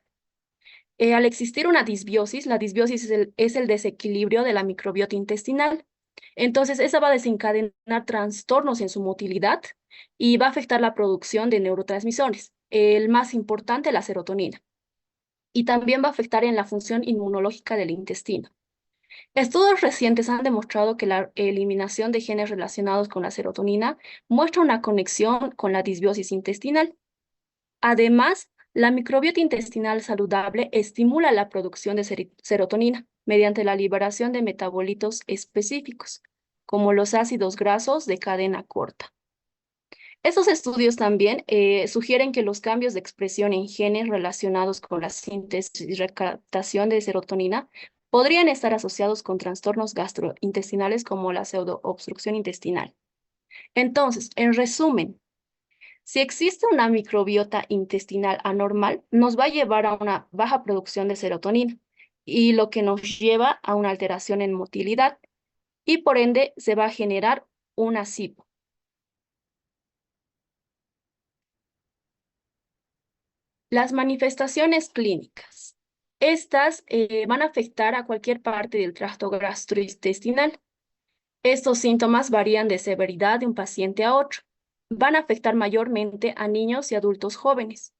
Al existir una disbiosis, la disbiosis es el desequilibrio de la microbiota intestinal. Entonces, esa va a desencadenar trastornos en su motilidad y va a afectar la producción de neurotransmisores, el más importante, la serotonina. Y también va a afectar en la función inmunológica del intestino. Estudios recientes han demostrado que la eliminación de genes relacionados con la serotonina muestra una conexión con la disbiosis intestinal. Además, la microbiota intestinal saludable estimula la producción de serotonina mediante la liberación de metabolitos específicos, como los ácidos grasos de cadena corta. Estos estudios también sugieren que los cambios de expresión en genes relacionados con la síntesis y recaptación de serotonina podrían estar asociados con trastornos gastrointestinales como la pseudoobstrucción intestinal. Entonces, en resumen, si existe una microbiota intestinal anormal, nos va a llevar a una baja producción de serotonina y lo que nos lleva a una alteración en motilidad y por ende se va a generar una SIBO. Las manifestaciones clínicas. Estas van a afectar a cualquier parte del tracto gastrointestinal. Estos síntomas varían de severidad de un paciente a otro. Van a afectar mayormente a niños y adultos jóvenes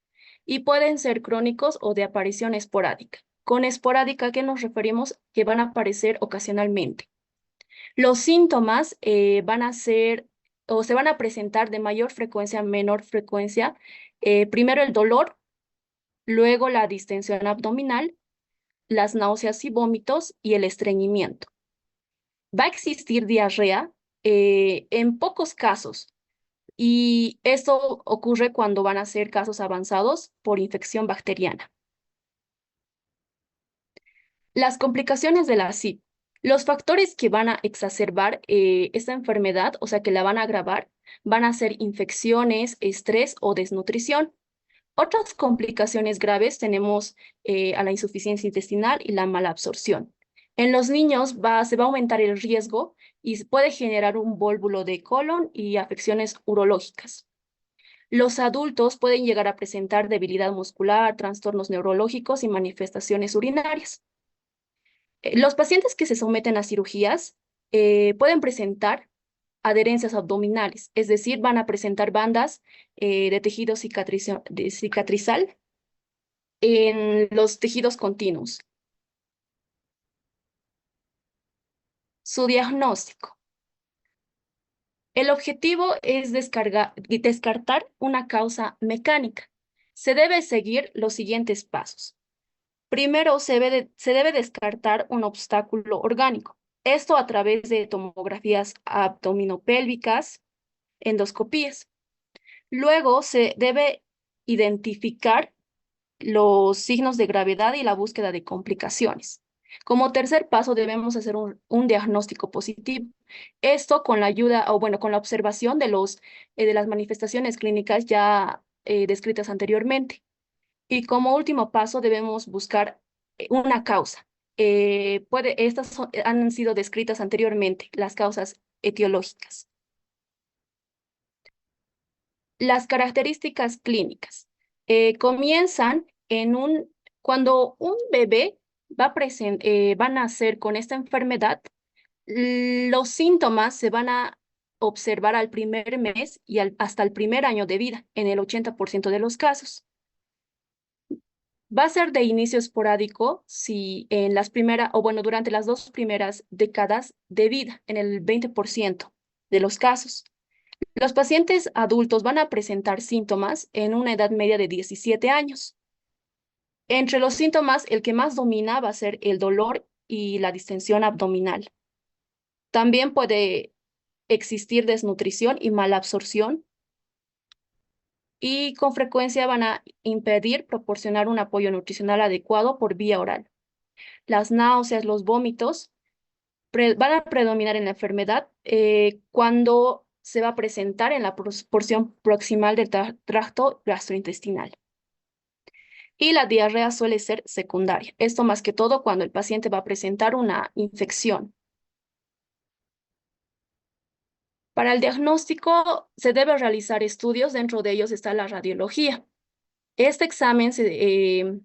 y pueden ser crónicos o de aparición esporádica. Con esporádica, ¿qué nos referimos? Que van a aparecer ocasionalmente. Los síntomas van a ser o se van a presentar de mayor frecuencia a menor frecuencia Primero el dolor, luego la distensión abdominal, las náuseas y vómitos y el estreñimiento. Va a existir diarrea en pocos casos, y esto ocurre cuando van a ser casos avanzados por infección bacteriana. Las complicaciones de la SIB. Los factores que van a exacerbar esta enfermedad, o sea, que la van a agravar, van a ser infecciones, estrés o desnutrición. Otras complicaciones graves tenemos a la insuficiencia intestinal y la mala absorción. En los niños se va a aumentar el riesgo y puede generar un vólvulo de colon y afecciones urológicas. Los adultos pueden llegar a presentar debilidad muscular, trastornos neurológicos y manifestaciones urinarias. Los pacientes que se someten a cirugías pueden presentar adherencias abdominales, es decir, van a presentar bandas de tejido cicatrizal en los tejidos continuos. Su diagnóstico. El objetivo es descartar una causa mecánica. Se debe seguir los siguientes pasos. Primero, se debe descartar un obstáculo orgánico. Esto a través de tomografías abdominopélvicas, endoscopías. Luego, se debe identificar los signos de gravedad y la búsqueda de complicaciones. Como tercer paso, debemos hacer un diagnóstico positivo. Esto con la ayuda, o bueno, con la observación de las manifestaciones clínicas ya descritas anteriormente. Y como último paso, debemos buscar una causa. Estas han sido descritas anteriormente, las causas etiológicas. Las características clínicas comienzan cuando un bebé va a nacer con esta enfermedad. Los síntomas se van a observar al primer mes y hasta el primer año de vida, en el 80% de los casos. Va a ser de inicio esporádico si durante las 2 primeras décadas de vida, en el 20% de los casos. Los pacientes adultos van a presentar síntomas en una edad media de 17 años. Entre los síntomas, el que más domina va a ser el dolor y la distensión abdominal. También puede existir desnutrición y mala absorción, y con frecuencia van a impedir proporcionar un apoyo nutricional adecuado por vía oral. Las náuseas, los vómitos van a predominar en la enfermedad cuando se va a presentar en la porción proximal del tracto gastrointestinal. Y la diarrea suele ser secundaria. Esto más que todo cuando el paciente va a presentar una infección. Para el diagnóstico se debe realizar estudios, dentro de ellos está la radiología. Este examen se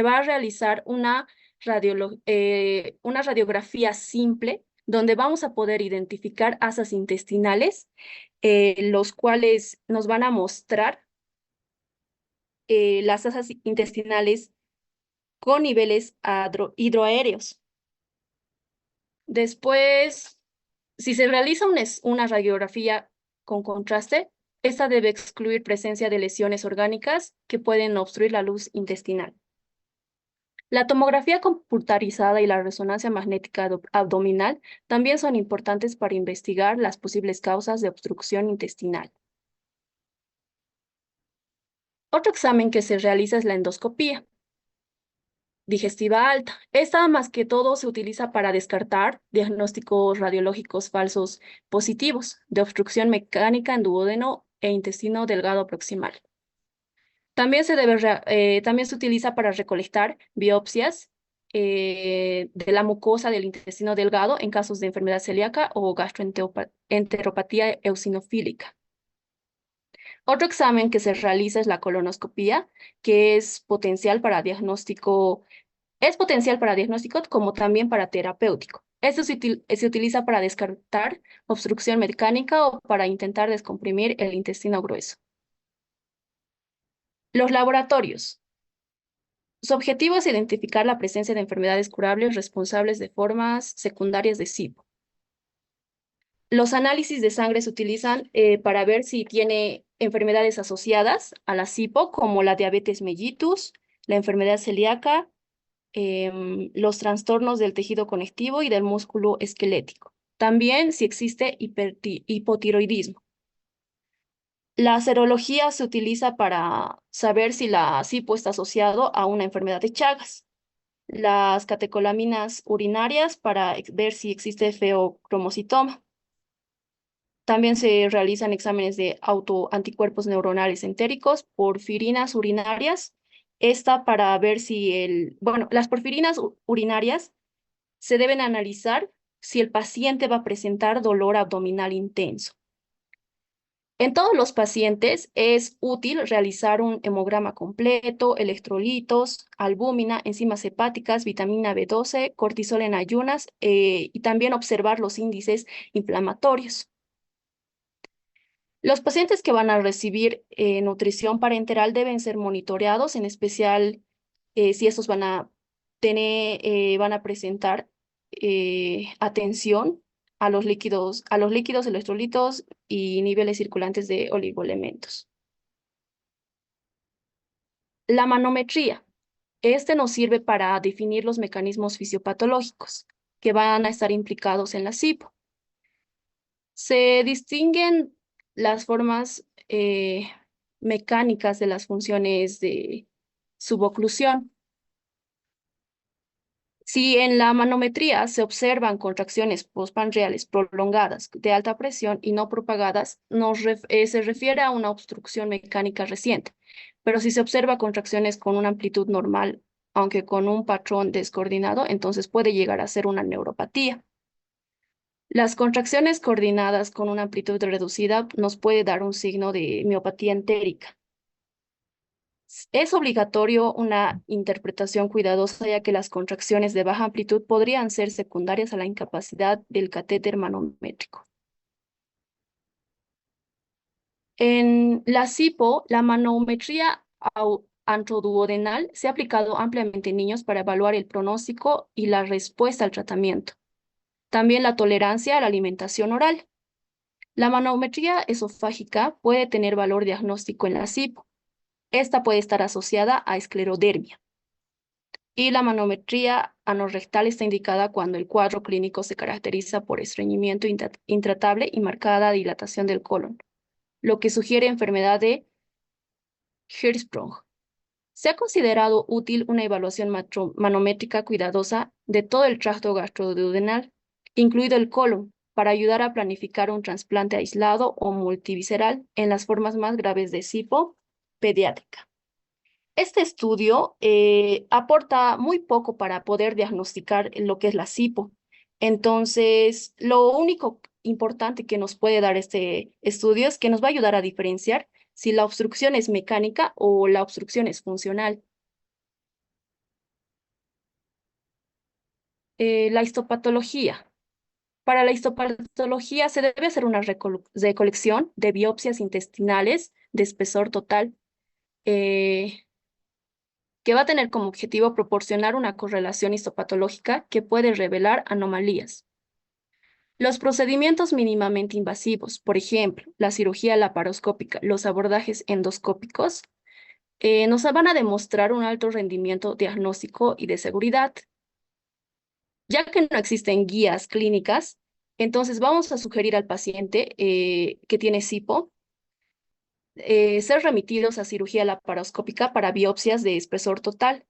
va a realizar una radiografía simple, donde vamos a poder identificar asas intestinales, los cuales nos van a mostrar las asas intestinales con niveles hidroaéreos. Después, si se realiza una radiografía con contraste, esta debe excluir presencia de lesiones orgánicas que pueden obstruir la luz intestinal. La tomografía computarizada y la resonancia magnética abdominal también son importantes para investigar las posibles causas de obstrucción intestinal. Otro examen que se realiza es la endoscopía digestiva alta. Esta más que todo se utiliza para descartar diagnósticos radiológicos falsos positivos de obstrucción mecánica en duodeno e intestino delgado proximal. También se utiliza para recolectar biopsias de la mucosa del intestino delgado en casos de enfermedad celíaca o gastroenteropatía eosinofílica. Otro examen que se realiza es la colonoscopía, que es potencial para diagnóstico como también para terapéutico. Esto se utiliza para descartar obstrucción mecánica o para intentar descomprimir el intestino grueso. Los laboratorios. Su objetivo es identificar la presencia de enfermedades curables responsables de formas secundarias de SIBO. Los análisis de sangre se utilizan para ver si tiene enfermedades asociadas a la SIPO, como la diabetes mellitus, la enfermedad celíaca, los trastornos del tejido conectivo y del músculo esquelético. También si existe hipotiroidismo. La serología se utiliza para saber si la SIPO está asociado a una enfermedad de Chagas. Las catecolaminas urinarias para ver si existe feocromocitoma. También se realizan exámenes de autoanticuerpos neuronales entéricos, porfirinas urinarias. Esta para ver si las porfirinas urinarias se deben analizar si el paciente va a presentar dolor abdominal intenso. En todos los pacientes es útil realizar un hemograma completo, electrolitos, albúmina, enzimas hepáticas, vitamina B12, cortisol en ayunas y también observar los índices inflamatorios. Los pacientes que van a recibir nutrición parenteral deben ser monitoreados, en especial si estos van a presentar atención a los líquidos, electrolitos y niveles circulantes de oligoelementos. La manometría. Este nos sirve para definir los mecanismos fisiopatológicos que van a estar implicados en la SIPO. Se distinguen las formas mecánicas de las funciones de suboclusión. Si en la manometría se observan contracciones postprandiales prolongadas de alta presión y no propagadas, se refiere a una obstrucción mecánica reciente. Pero si se observa contracciones con una amplitud normal, aunque con un patrón descoordinado, entonces puede llegar a ser una neuropatía. Las contracciones coordinadas con una amplitud reducida nos puede dar un signo de miopatía entérica. Es obligatorio una interpretación cuidadosa, ya que las contracciones de baja amplitud podrían ser secundarias a la incapacidad del catéter manométrico. En la SIPO, la manometría antroduodenal se ha aplicado ampliamente en niños para evaluar el pronóstico y la respuesta al tratamiento. También la tolerancia a la alimentación oral. La manometría esofágica puede tener valor diagnóstico en la SIPO. Esta puede estar asociada a esclerodermia. Y la manometría anorrectal está indicada cuando el cuadro clínico se caracteriza por estreñimiento intratable y marcada dilatación del colon, lo que sugiere enfermedad de Hirschsprung. Se ha considerado útil una evaluación manométrica cuidadosa de todo el tracto gastroduodenal, incluido el colon, para ayudar a planificar un trasplante aislado o multivisceral en las formas más graves de SIPO pediátrica. Este estudio aporta muy poco para poder diagnosticar lo que es la SIPO. Entonces, lo único importante que nos puede dar este estudio es que nos va a ayudar a diferenciar si la obstrucción es mecánica o la obstrucción es funcional. La histopatología. Para la histopatología se debe hacer una recolección de biopsias intestinales de espesor total, que va a tener como objetivo proporcionar una correlación histopatológica que puede revelar anomalías. Los procedimientos mínimamente invasivos, por ejemplo, la cirugía laparoscópica, los abordajes endoscópicos, nos van a demostrar un alto rendimiento diagnóstico y de seguridad. Ya que no existen guías clínicas, entonces vamos a sugerir al paciente que tiene SIPO ser remitidos a cirugía laparoscópica para biopsias de espesor total.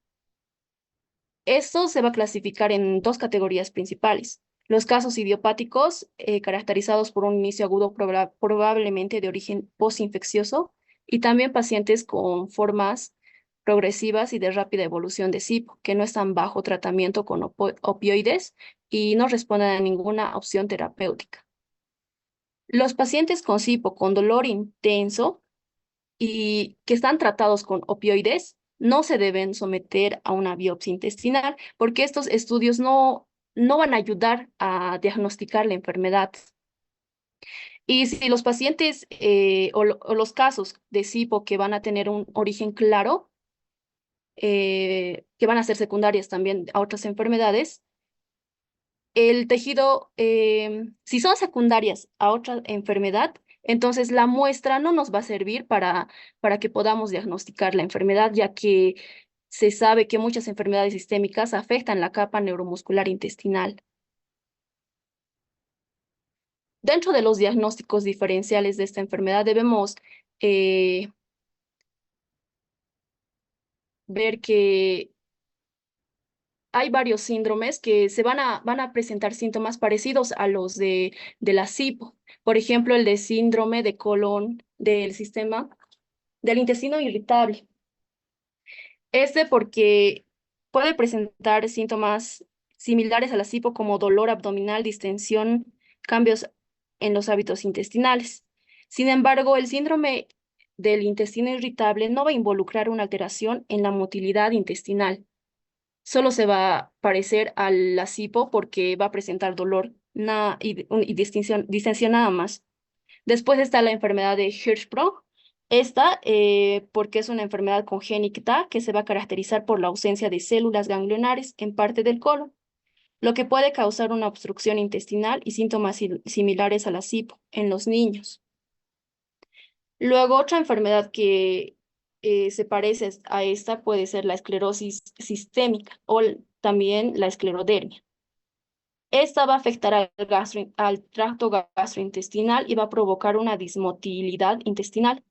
Esto se va a clasificar en dos categorías principales. Los casos idiopáticos, caracterizados por un inicio agudo probablemente de origen postinfeccioso, y también pacientes con formas progresivas y de rápida evolución de SIPO, que no están bajo tratamiento con opioides y no responden a ninguna opción terapéutica. Los pacientes con SIPO con dolor intenso y que están tratados con opioides no se deben someter a una biopsia intestinal, porque estos estudios no van a ayudar a diagnosticar la enfermedad. Y si los pacientes o los casos de SIPO que van a tener un origen claro, que van a ser secundarias también a otras enfermedades, el tejido, si son secundarias a otra enfermedad, Entonces, la muestra no nos va a servir para que podamos diagnosticar la enfermedad, ya que se sabe que muchas enfermedades sistémicas afectan la capa neuromuscular intestinal. Dentro de los diagnósticos diferenciales de esta enfermedad debemos ver que hay varios síndromes que van a presentar síntomas parecidos a los de la SIBO. Por ejemplo, el de síndrome de colon del sistema del intestino irritable. Este porque puede presentar síntomas similares a la SIBO como dolor abdominal, distensión, cambios en los hábitos intestinales. Sin embargo, el síndrome del intestino irritable no va a involucrar una alteración en la motilidad intestinal. Solo se va a parecer a la SIBO porque va a presentar dolor y distensión nada más. Después está la enfermedad de Hirschsprung. Esta, porque es una enfermedad congénita que se va a caracterizar por la ausencia de células ganglionares en parte del colon, lo que puede causar una obstrucción intestinal y síntomas similares a la SIBO en los niños. Luego, otra enfermedad que se parece a esta puede ser la esclerosis sistémica o también la esclerodermia. Esta va a afectar al tracto gastrointestinal y va a provocar una dismotilidad intestinal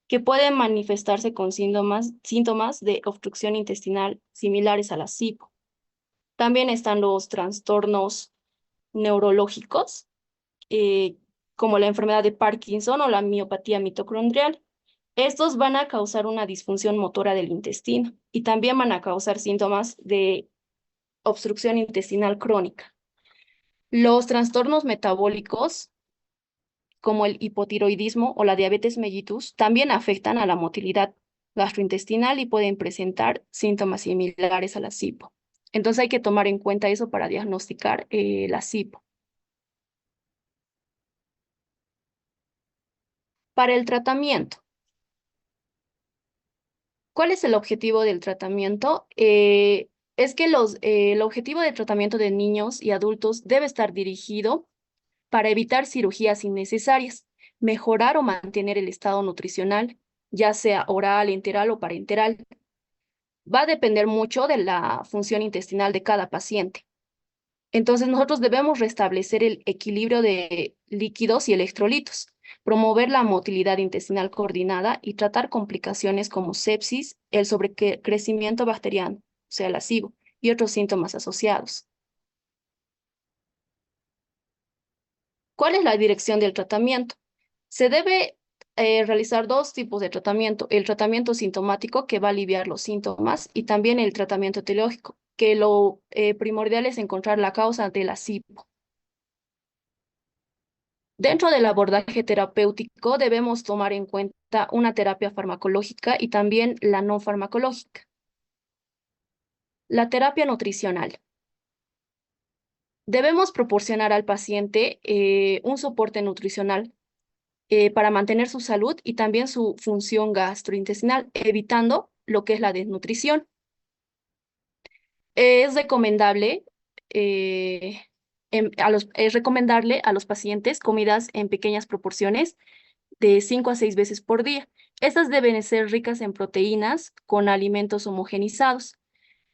que puede manifestarse con síntomas de obstrucción intestinal similares a la SIBO. También están los trastornos neurológicos, como la enfermedad de Parkinson o la miopatía mitocondrial. Estos van a causar una disfunción motora del intestino y también van a causar síntomas de obstrucción intestinal crónica. Los trastornos metabólicos, como el hipotiroidismo o la diabetes mellitus, también afectan a la motilidad gastrointestinal y pueden presentar síntomas similares a la SIBO. Entonces hay que tomar en cuenta eso para diagnosticar la SIBO. Para el tratamiento, ¿cuál es el objetivo del tratamiento? Es que el objetivo de tratamiento de niños y adultos debe estar dirigido para evitar cirugías innecesarias, mejorar o mantener el estado nutricional, ya sea oral, enteral o parenteral. Va a depender mucho de la función intestinal de cada paciente. Entonces, nosotros debemos restablecer el equilibrio de líquidos y electrolitos, promover la motilidad intestinal coordinada y tratar complicaciones como sepsis, el sobrecrecimiento bacteriano, o sea, la SIBO, y otros síntomas asociados. ¿Cuál es la dirección del tratamiento? Se debe realizar dos tipos de tratamiento, el tratamiento sintomático que va a aliviar los síntomas y también el tratamiento etiológico, que lo primordial es encontrar la causa de la SIBO. Dentro del abordaje terapéutico debemos tomar en cuenta una terapia farmacológica y también la no farmacológica. La terapia nutricional. Debemos proporcionar al paciente un soporte nutricional para mantener su salud y también su función gastrointestinal, evitando lo que es la desnutrición. Es recomendable, es recomendable a los pacientes comidas en pequeñas proporciones de 5 a 6 veces por día. Estas deben ser ricas en proteínas con alimentos homogenizados,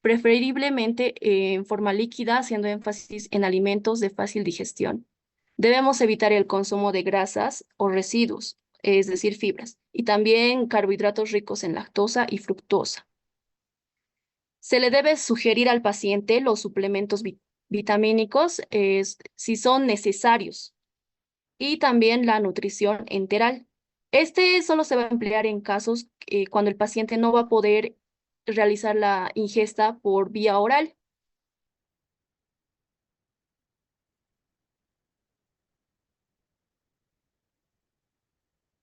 preferiblemente en forma líquida, haciendo énfasis en alimentos de fácil digestión. Debemos evitar el consumo de grasas o residuos, es decir, fibras, y también carbohidratos ricos en lactosa y fructosa. Se le debe sugerir al paciente los suplementos vitamínicos si son necesarios y también la nutrición enteral. Este solo se va a emplear en casos cuando el paciente no va a poder realizar la ingesta por vía oral.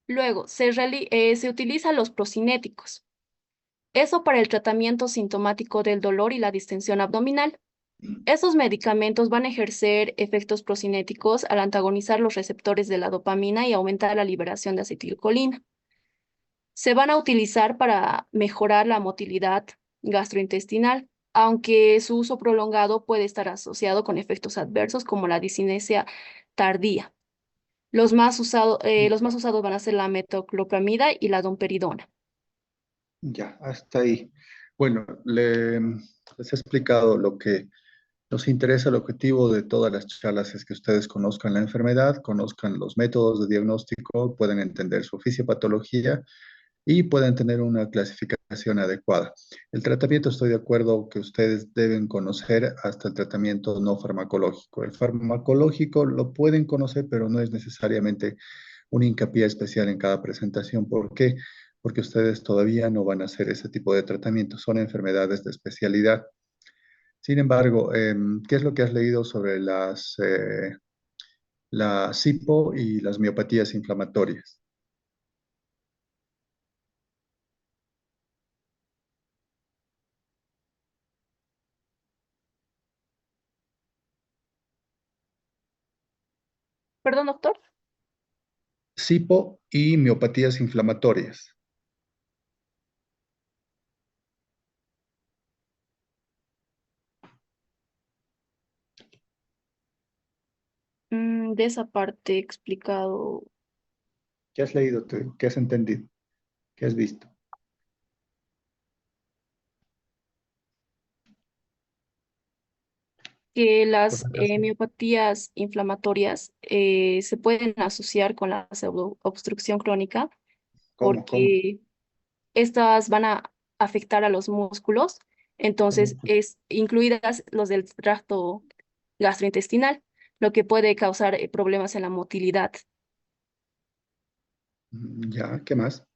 Luego, se utilizan los procinéticos. Eso para el tratamiento sintomático del dolor y la distensión abdominal. Esos medicamentos van a ejercer efectos procinéticos al antagonizar los receptores de la dopamina y aumentar la liberación de acetilcolina. Se van a utilizar para mejorar la motilidad gastrointestinal, aunque su uso prolongado puede estar asociado con efectos adversos como la discinesia tardía. Los más usados van a ser la metoclopramida y la domperidona. Ya, hasta ahí. Bueno, les he explicado lo que nos interesa. El objetivo de todas las charlas es que ustedes conozcan la enfermedad, conozcan los métodos de diagnóstico, pueden entender su fisiopatología y pueden tener una clasificación adecuada. El tratamiento, estoy de acuerdo que ustedes deben conocer hasta el tratamiento no farmacológico. El farmacológico lo pueden conocer, pero no es necesariamente un hincapié especial en cada presentación. ¿Por qué? Porque ustedes todavía no van a hacer ese tipo de tratamiento. Son enfermedades de especialidad. Sin embargo, ¿qué es lo que has leído sobre la SIPO y las miopatías inflamatorias? Perdón, doctor. SIPO y miopatías inflamatorias. De esa parte he explicado ¿Qué has leído tú? ¿Qué has entendido? ¿Qué has visto? que Por las si acaso. miopatías inflamatorias se pueden asociar con la pseudoobstrucción crónica ¿Cómo? ¿Cómo? porque estas van a afectar a los músculos, entonces es incluidas los del tracto gastrointestinal, lo que puede causar problemas en la motilidad. Ya, ¿qué más?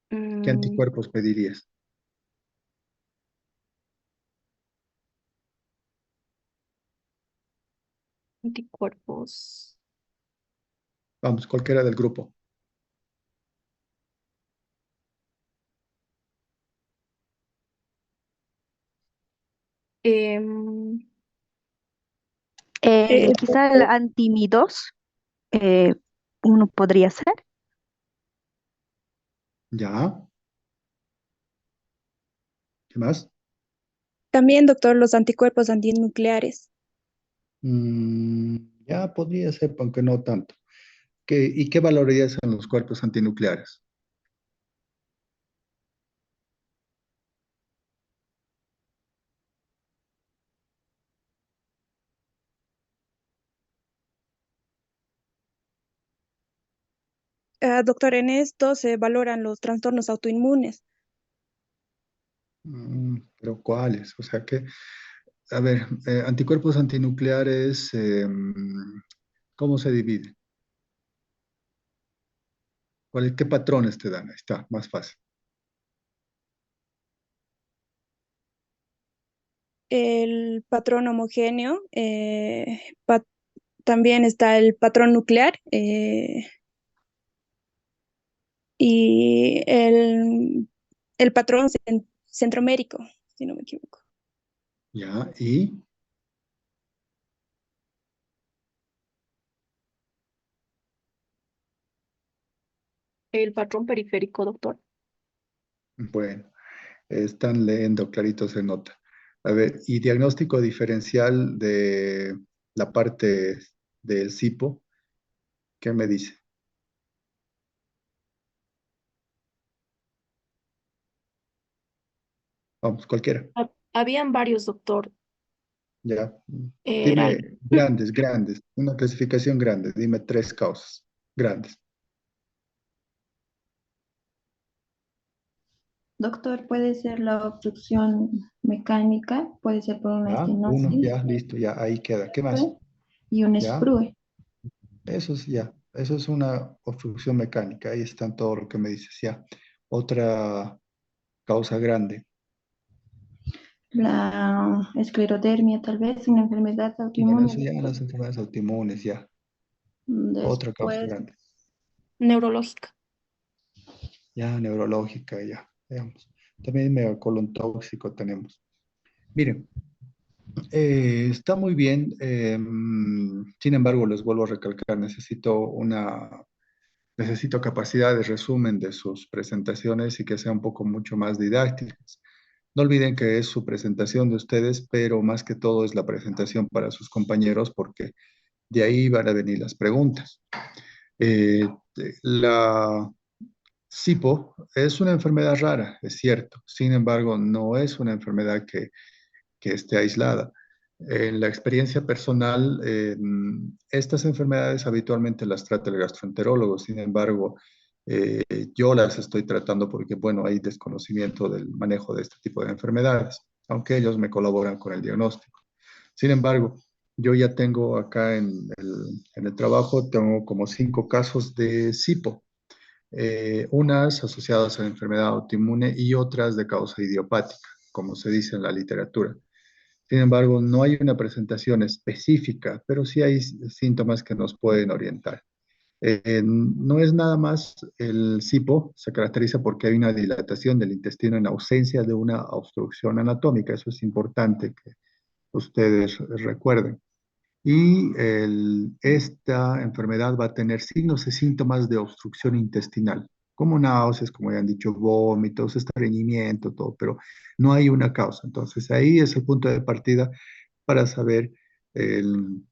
¿Qué Mm, anticuerpos pedirías? Anticuerpos. Vamos, cualquiera del grupo. Em, Eh, eh, quizá el antimidos, eh, uno podría ser. Ya, ¿qué más? También, doctor, los anticuerpos antinucleares. Mm, ya podría ser, aunque no tanto. ¿Y qué valorarías en los cuerpos antinucleares? Doctor, en esto se valoran los trastornos autoinmunes. ¿Pero cuáles? O sea que, a ver, anticuerpos antinucleares, ¿cómo se divide? ¿Qué patrones te dan? Ahí está, más fácil. El patrón homogéneo, también está el patrón nuclear y el patrón centromérico, si no me equivoco. Ya, y el patrón periférico, doctor. bueno, están leyendo, clarito se nota. A ver, y diagnóstico diferencial de la parte del CIPO, ¿qué me dice? Vamos, cualquiera. Habían varios, doctor. Ya. Era Dime grandes, grandes, una clasificación grande. Dime tres causas grandes. Doctor, puede ser la obstrucción mecánica, puede ser por una ¿Ya? Uno, estenosis ya, listo, ya, ahí queda. ¿Qué más? y un ¿Ya? sprue. Eso es ya. Eso es una obstrucción mecánica. Ahí están todo lo que me dices, ya. Otra causa grande. La esclerodermia, tal vez, una enfermedad Bueno, autoinmune. eso ya las enfermedades autoinmunes, ya. Otra causa Después, grande. neurológica. Ya, neurológica, ya. Veamos. También colon tóxico tenemos. Miren, está muy bien. Sin embargo, les vuelvo a recalcar, necesito capacidad de resumen de sus presentaciones y que sea un poco mucho más didácticas. No olviden que es su presentación de ustedes, pero más que todo es la presentación para sus compañeros porque De ahí van a venir las preguntas. Eh, la SIPO es una enfermedad rara, es cierto. Sin embargo, no es una enfermedad que esté aislada. En la experiencia personal, estas enfermedades habitualmente las trata el gastroenterólogo. Sin embargo, eh, yo las estoy tratando porque, bueno, hay desconocimiento del manejo de este tipo de enfermedades, aunque ellos me colaboran con el diagnóstico. Sin embargo, yo ya tengo acá en el trabajo, tengo como 5 casos de SIPO, unas asociadas a la enfermedad autoinmune y otras de causa idiopática, como se dice en la literatura. Sin embargo, no hay una presentación específica, pero sí hay síntomas que nos pueden orientar. No es nada más el SIPO, se caracteriza porque hay una dilatación del intestino en ausencia de una obstrucción anatómica. Eso es importante que ustedes recuerden. Y esta enfermedad va a tener signos y síntomas de obstrucción intestinal, como náuseas, como ya han dicho, vómitos, estreñimiento, todo, pero no hay una causa. Entonces ahí es el punto de partida para saber el-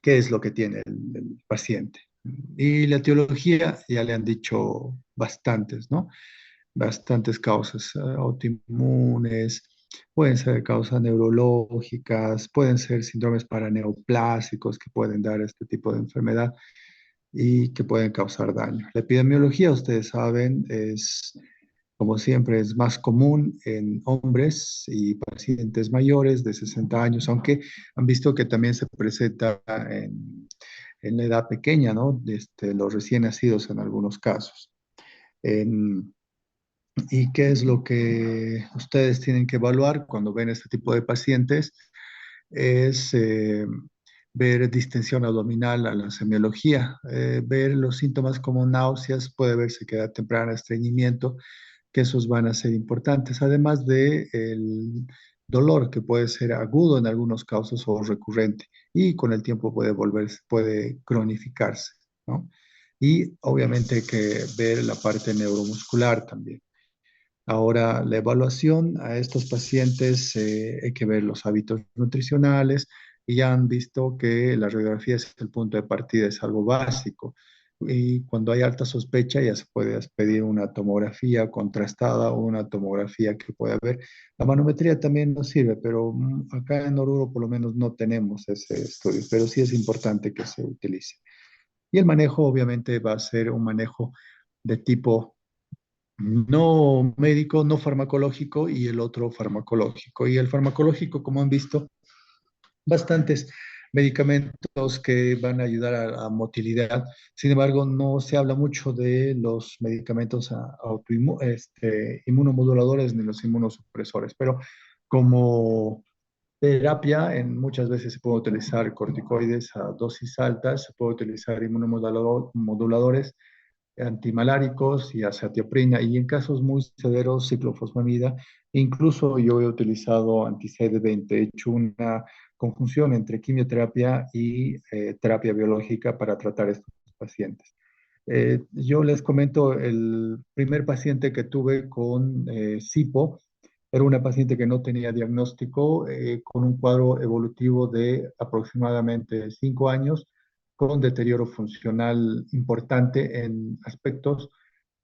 qué es lo que tiene el paciente. Y la etiología, ya le han dicho bastantes, ¿no? Bastantes causas autoinmunes, pueden ser causas neurológicas, pueden ser síndromes paraneoplásicos que pueden dar este tipo de enfermedad y que pueden causar daño. La epidemiología, ustedes saben, es, como siempre, es más común en hombres y pacientes mayores de 60 años, aunque han visto que también se presenta en la edad pequeña, ¿no? Los recién nacidos en algunos casos. En, ¿Y qué es lo que ustedes tienen que evaluar cuando ven este tipo de pacientes? Es ver distensión abdominal a la semiología, ver los síntomas como náuseas, puede verse que a temprana estreñimiento, que esos van a ser importantes, además de el dolor que puede ser agudo en algunos casos o recurrente y con el tiempo puede volverse, puede cronificarse, ¿no? Y obviamente hay que ver la parte neuromuscular también. Ahora, la evaluación a estos pacientes, hay que ver los hábitos nutricionales y ya han visto que la radiografía es el punto de partida, es algo básico. Y cuando hay alta sospecha ya se puede pedir una tomografía contrastada o una tomografía que pueda haber. La manometría también nos sirve, pero acá en Oruro por lo menos no tenemos ese estudio, pero sí es importante que se utilice. Y el manejo obviamente va a ser un manejo de tipo no médico, no farmacológico y el otro farmacológico. Y el farmacológico, como han visto, bastantes medicamentos que van a ayudar a motilidad. Sin embargo, no se habla mucho de los medicamentos inmunomoduladores ni los inmunosupresores, pero como terapia, muchas veces se puede utilizar corticoides a dosis altas, se puede utilizar inmunomoduladores antimaláricos y azatioprina, y en casos muy severos, ciclofosfamida. Incluso yo he utilizado anti-CD20, he hecho una conjunción entre quimioterapia y terapia biológica para tratar estos pacientes. Yo les comento, el primer paciente que tuve con SIPO era una paciente que no tenía diagnóstico, con un cuadro evolutivo de aproximadamente 5 años, con deterioro funcional importante en aspectos.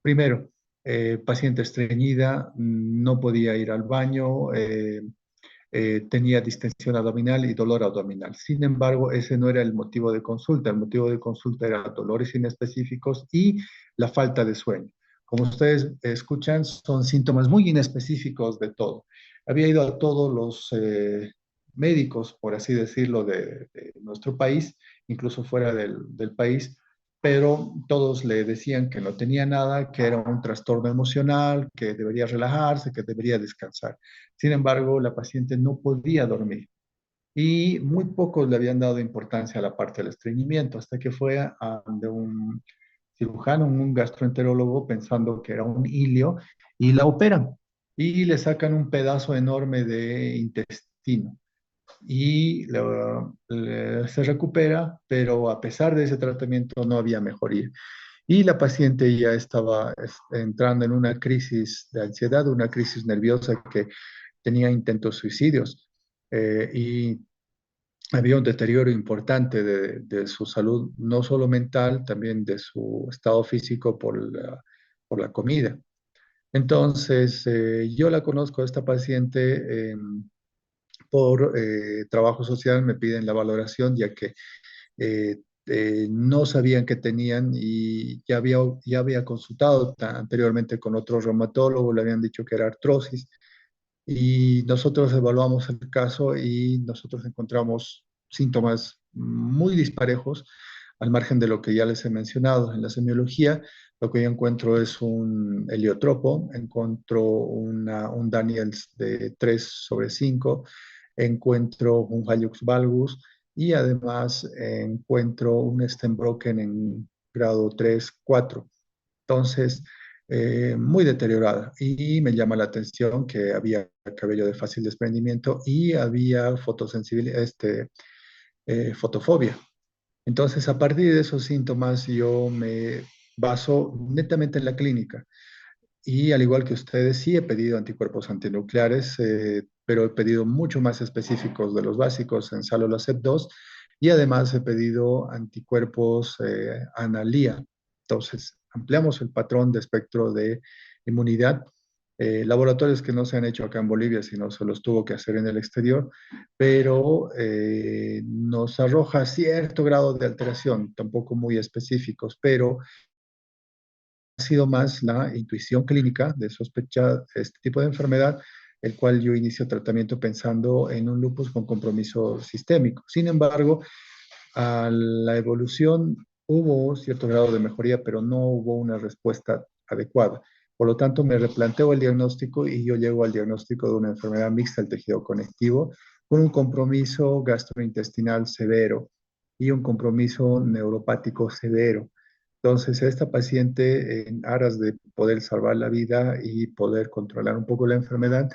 Primero, paciente estreñida, no podía ir al baño, tenía distensión abdominal y dolor abdominal. Sin embargo, ese no era el motivo de consulta. El motivo de consulta era dolores inespecíficos y la falta de sueño. Como ustedes escuchan, son síntomas muy inespecíficos de todo. Había ido a todos los médicos, por así decirlo, de nuestro país, incluso fuera del país, pero todos le decían que no tenía nada, que era un trastorno emocional, que debería relajarse, que debería descansar. Sin embargo, la paciente no podía dormir y muy pocos le habían dado importancia a la parte del estreñimiento, hasta que fue de un cirujano, un gastroenterólogo, pensando que era un ilio, y la operan y le sacan un pedazo enorme de intestino y se recupera, pero a pesar de ese tratamiento no había mejoría. Y la paciente ya estaba entrando en una crisis de ansiedad, una crisis nerviosa que tenía intentos suicidios. Y había un deterioro importante de su salud, no solo mental, también de su estado físico por la comida. Entonces, yo la conozco a esta paciente por trabajo social, me piden la valoración, ya que no sabían que tenían y ya había consultado anteriormente con otro reumatólogo, le habían dicho que era artrosis y nosotros evaluamos el caso y nosotros encontramos síntomas muy disparejos al margen de lo que ya les he mencionado. En la semiología, lo que yo encuentro es un heliotropo, encuentro un Daniels de 3/5, encuentro un Hallux valgus y además encuentro un Stenbroken en grado 3/4. Entonces, muy deteriorada. Y me llama la atención que había cabello de fácil desprendimiento y había fotosensibilidad, fotofobia. Entonces, a partir de esos síntomas, yo me baso netamente en la clínica. Y al igual que ustedes, sí he pedido anticuerpos antinucleares, pero he pedido mucho más específicos de los básicos en Salolasep 2 y además he pedido anticuerpos analía. Entonces, ampliamos el patrón de espectro de inmunidad. Laboratorios que no se han hecho acá en Bolivia, sino se los tuvo que hacer en el exterior, pero nos arroja cierto grado de alteración, tampoco muy específicos, pero ha sido más la intuición clínica de sospechar este tipo de enfermedad, el cual yo inicio tratamiento pensando en un lupus con compromiso sistémico. Sin embargo, a la evolución hubo cierto grado de mejoría, pero no hubo una respuesta adecuada. Por lo tanto, me replanteo el diagnóstico y yo llego al diagnóstico de una enfermedad mixta del tejido conectivo con un compromiso gastrointestinal severo y un compromiso neuropático severo. Entonces, esta paciente, en aras de poder salvar la vida y poder controlar un poco la enfermedad,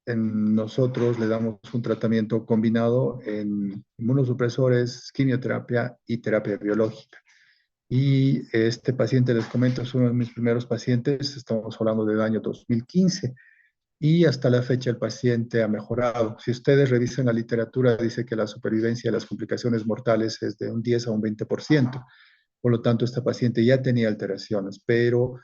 nosotros le damos un tratamiento combinado en inmunosupresores, quimioterapia y terapia biológica. Y este paciente, les comento, es uno de mis primeros pacientes, estamos hablando del año 2015, y hasta la fecha el paciente ha mejorado. Si ustedes revisan la literatura, dice que la supervivencia de las complicaciones mortales es de un 10 a un 20%. Por lo tanto, esta paciente ya tenía alteraciones, pero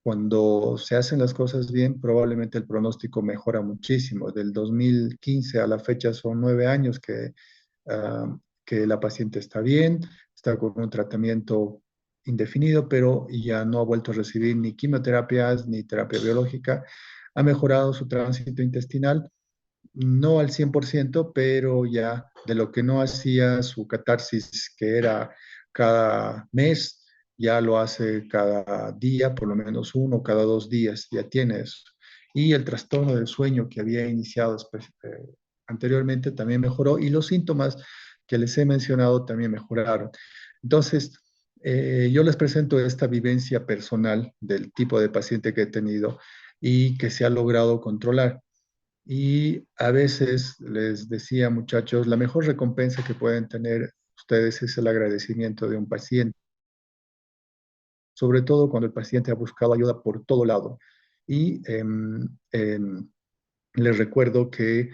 cuando se hacen las cosas bien, probablemente el pronóstico mejora muchísimo. Del 2015 a la fecha son 9 años que la paciente está bien, está con un tratamiento indefinido, pero ya no ha vuelto a recibir ni quimioterapias ni terapia biológica. Ha mejorado su tránsito intestinal, no al 100%, pero ya de lo que no hacía su catarsis, que era cada mes, ya lo hace cada día, por lo menos uno cada 2 días, ya tiene eso. Y el trastorno del sueño que había iniciado anteriormente también mejoró y los síntomas que les he mencionado también mejoraron. Entonces, yo les presento esta vivencia personal del tipo de paciente que he tenido y que se ha logrado controlar. Y a veces les decía, muchachos, la mejor recompensa que pueden tener ustedes es el agradecimiento de un paciente, sobre todo cuando el paciente ha buscado ayuda por todo lado. Y les recuerdo que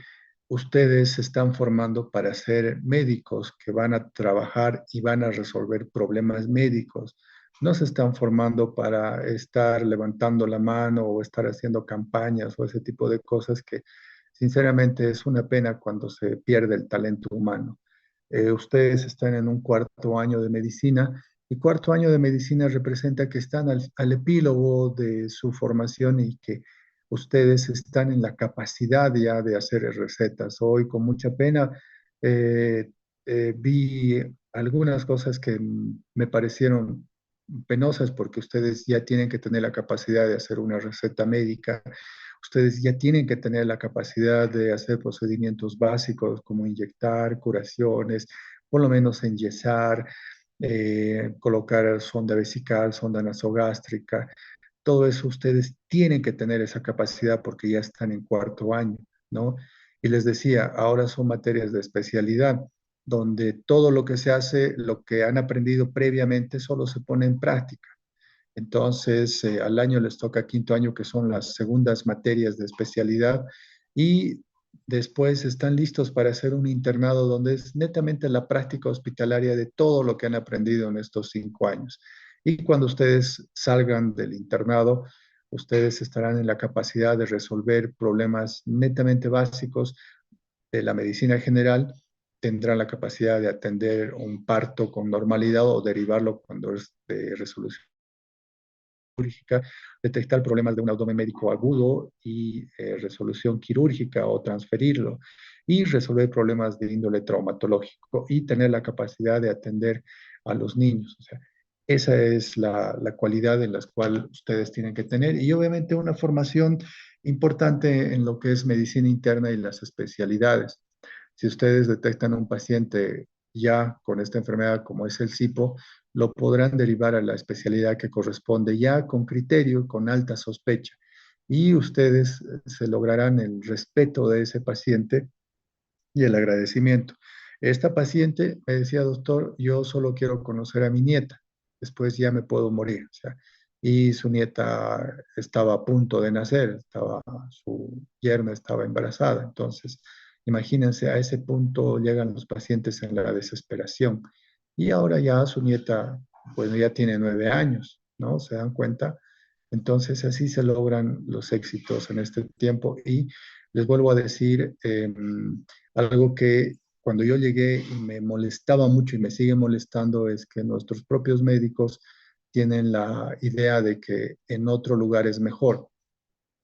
ustedes se están formando para ser médicos que van a trabajar y van a resolver problemas médicos. No se están formando para estar levantando la mano o estar haciendo campañas o ese tipo de cosas que sinceramente es una pena cuando se pierde el talento humano. Ustedes están en un cuarto año de medicina y cuarto año de medicina representa que están al epílogo de su formación y que ustedes están en la capacidad ya de hacer recetas. Hoy, con mucha pena, eh, vi algunas cosas que me parecieron penosas porque ustedes ya tienen que tener la capacidad de hacer una receta médica, ustedes ya tienen que tener la capacidad de hacer procedimientos básicos como inyectar, curaciones, por lo menos enyesar, colocar sonda vesical, sonda nasogástrica, todo eso ustedes tienen que tener esa capacidad porque ya están en cuarto año, ¿no? Y les decía, ahora son materias de especialidad, donde todo lo que se hace, lo que han aprendido previamente, solo se pone en práctica. Entonces, al año les toca quinto año, que son las segundas materias de especialidad, y después están listos para hacer un internado donde es netamente la práctica hospitalaria de todo lo que han aprendido en estos 5 años. Y cuando ustedes salgan del internado, ustedes estarán en la capacidad de resolver problemas netamente básicos de la medicina general, tendrán la capacidad de atender un parto con normalidad o derivarlo cuando es de resolución quirúrgica, detectar problemas de un abdomen médico agudo y resolución quirúrgica o transferirlo, y resolver problemas de índole traumatológico y tener la capacidad de atender a los niños. O sea, esa es la cualidad en la cual ustedes tienen que tener, y obviamente una formación importante en lo que es medicina interna y las especialidades. Si ustedes detectan un paciente ya con esta enfermedad como es el SIPO, lo podrán derivar a la especialidad que corresponde ya con criterio, con alta sospecha. Y ustedes se lograrán el respeto de ese paciente y el agradecimiento. Esta paciente me decía, doctor, yo solo quiero conocer a mi nieta, después ya me puedo morir. O sea, y su nieta estaba a punto de nacer, su yerna estaba embarazada. Entonces, imagínense, a ese punto llegan los pacientes en la desesperación. Y ahora ya su nieta, pues ya tiene 9 años, ¿no? ¿Se dan cuenta? Entonces, así se logran los éxitos en este tiempo. Y les vuelvo a decir, algo que cuando yo llegué y me molestaba mucho y me sigue molestando es que nuestros propios médicos tienen la idea de que en otro lugar es mejor.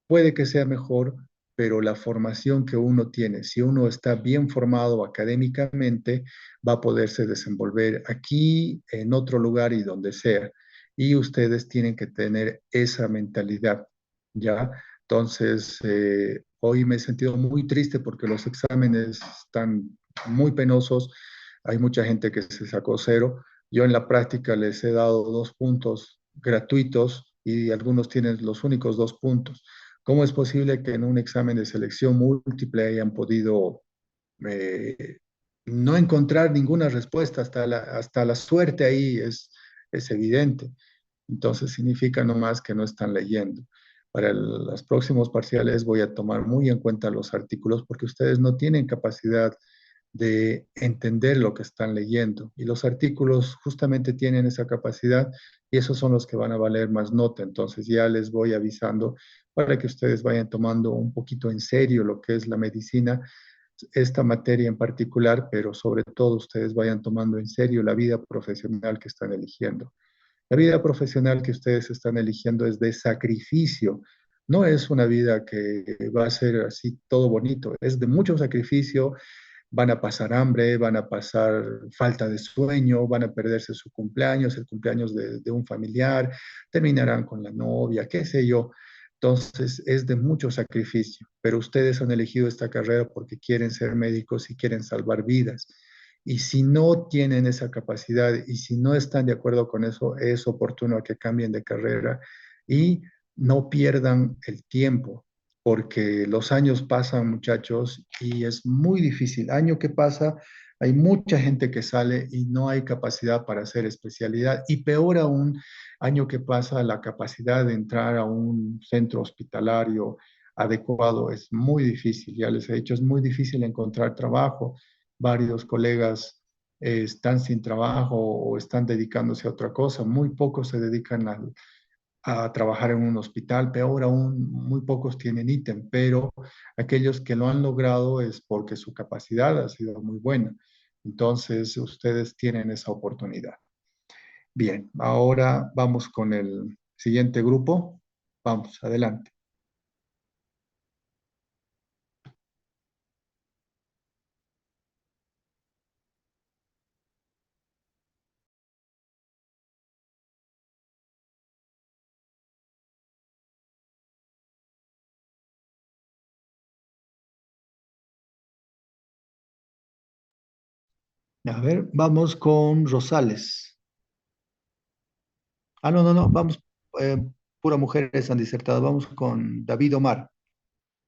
Puede que sea mejor, pero la formación que uno tiene, si uno está bien formado académicamente, va a poderse desenvolver aquí, en otro lugar y donde sea. Y ustedes tienen que tener esa mentalidad, ¿ya? Entonces, hoy me he sentido muy triste porque los exámenes están muy penosos. Hay mucha gente que se sacó 0. Yo en la práctica les he dado 2 puntos gratuitos y algunos tienen los únicos 2 puntos. ¿Cómo es posible que en un examen de selección múltiple hayan podido eh, no encontrar ninguna respuesta? Hasta la suerte ahí es evidente. Entonces significa nomás que no están leyendo. Para los próximos parciales voy a tomar muy en cuenta los artículos porque ustedes no tienen capacidad de entender lo que están leyendo. Y los artículos justamente tienen esa capacidad y esos son los que van a valer más nota. Entonces ya les voy avisando para que ustedes vayan tomando un poquito en serio lo que es la medicina, esta materia en particular, pero sobre todo ustedes vayan tomando en serio la vida profesional que están eligiendo. La vida profesional que ustedes están eligiendo es de sacrificio. No es una vida que va a ser así todo bonito, es de mucho sacrificio. Van a pasar hambre, van a pasar falta de sueño, van a perderse su cumpleaños, el cumpleaños de un familiar, terminarán con la novia, qué sé yo. Entonces es de mucho sacrificio, pero ustedes han elegido esta carrera porque quieren ser médicos y quieren salvar vidas. Y si no tienen esa capacidad y si no están de acuerdo con eso, es oportuno que cambien de carrera y no pierdan el tiempo, porque los años pasan, muchachos, y es muy difícil. Año que pasa, hay mucha gente que sale y no hay capacidad para hacer especialidad. Y peor aún, año que pasa, la capacidad de entrar a un centro hospitalario adecuado es muy difícil. Ya les he dicho, es muy difícil encontrar trabajo. Varios colegas están sin trabajo o están dedicándose a otra cosa. Muy pocos se dedican a trabajar en un hospital, peor aún, muy pocos tienen ítem, pero aquellos que lo han logrado es porque su capacidad ha sido muy buena. Entonces, ustedes tienen esa oportunidad. Bien, ahora vamos con el siguiente grupo. Vamos, adelante. A ver, vamos con Rosales. Ah, no, no, no, vamos, eh, pura mujeres han disertado. Vamos con David Omar.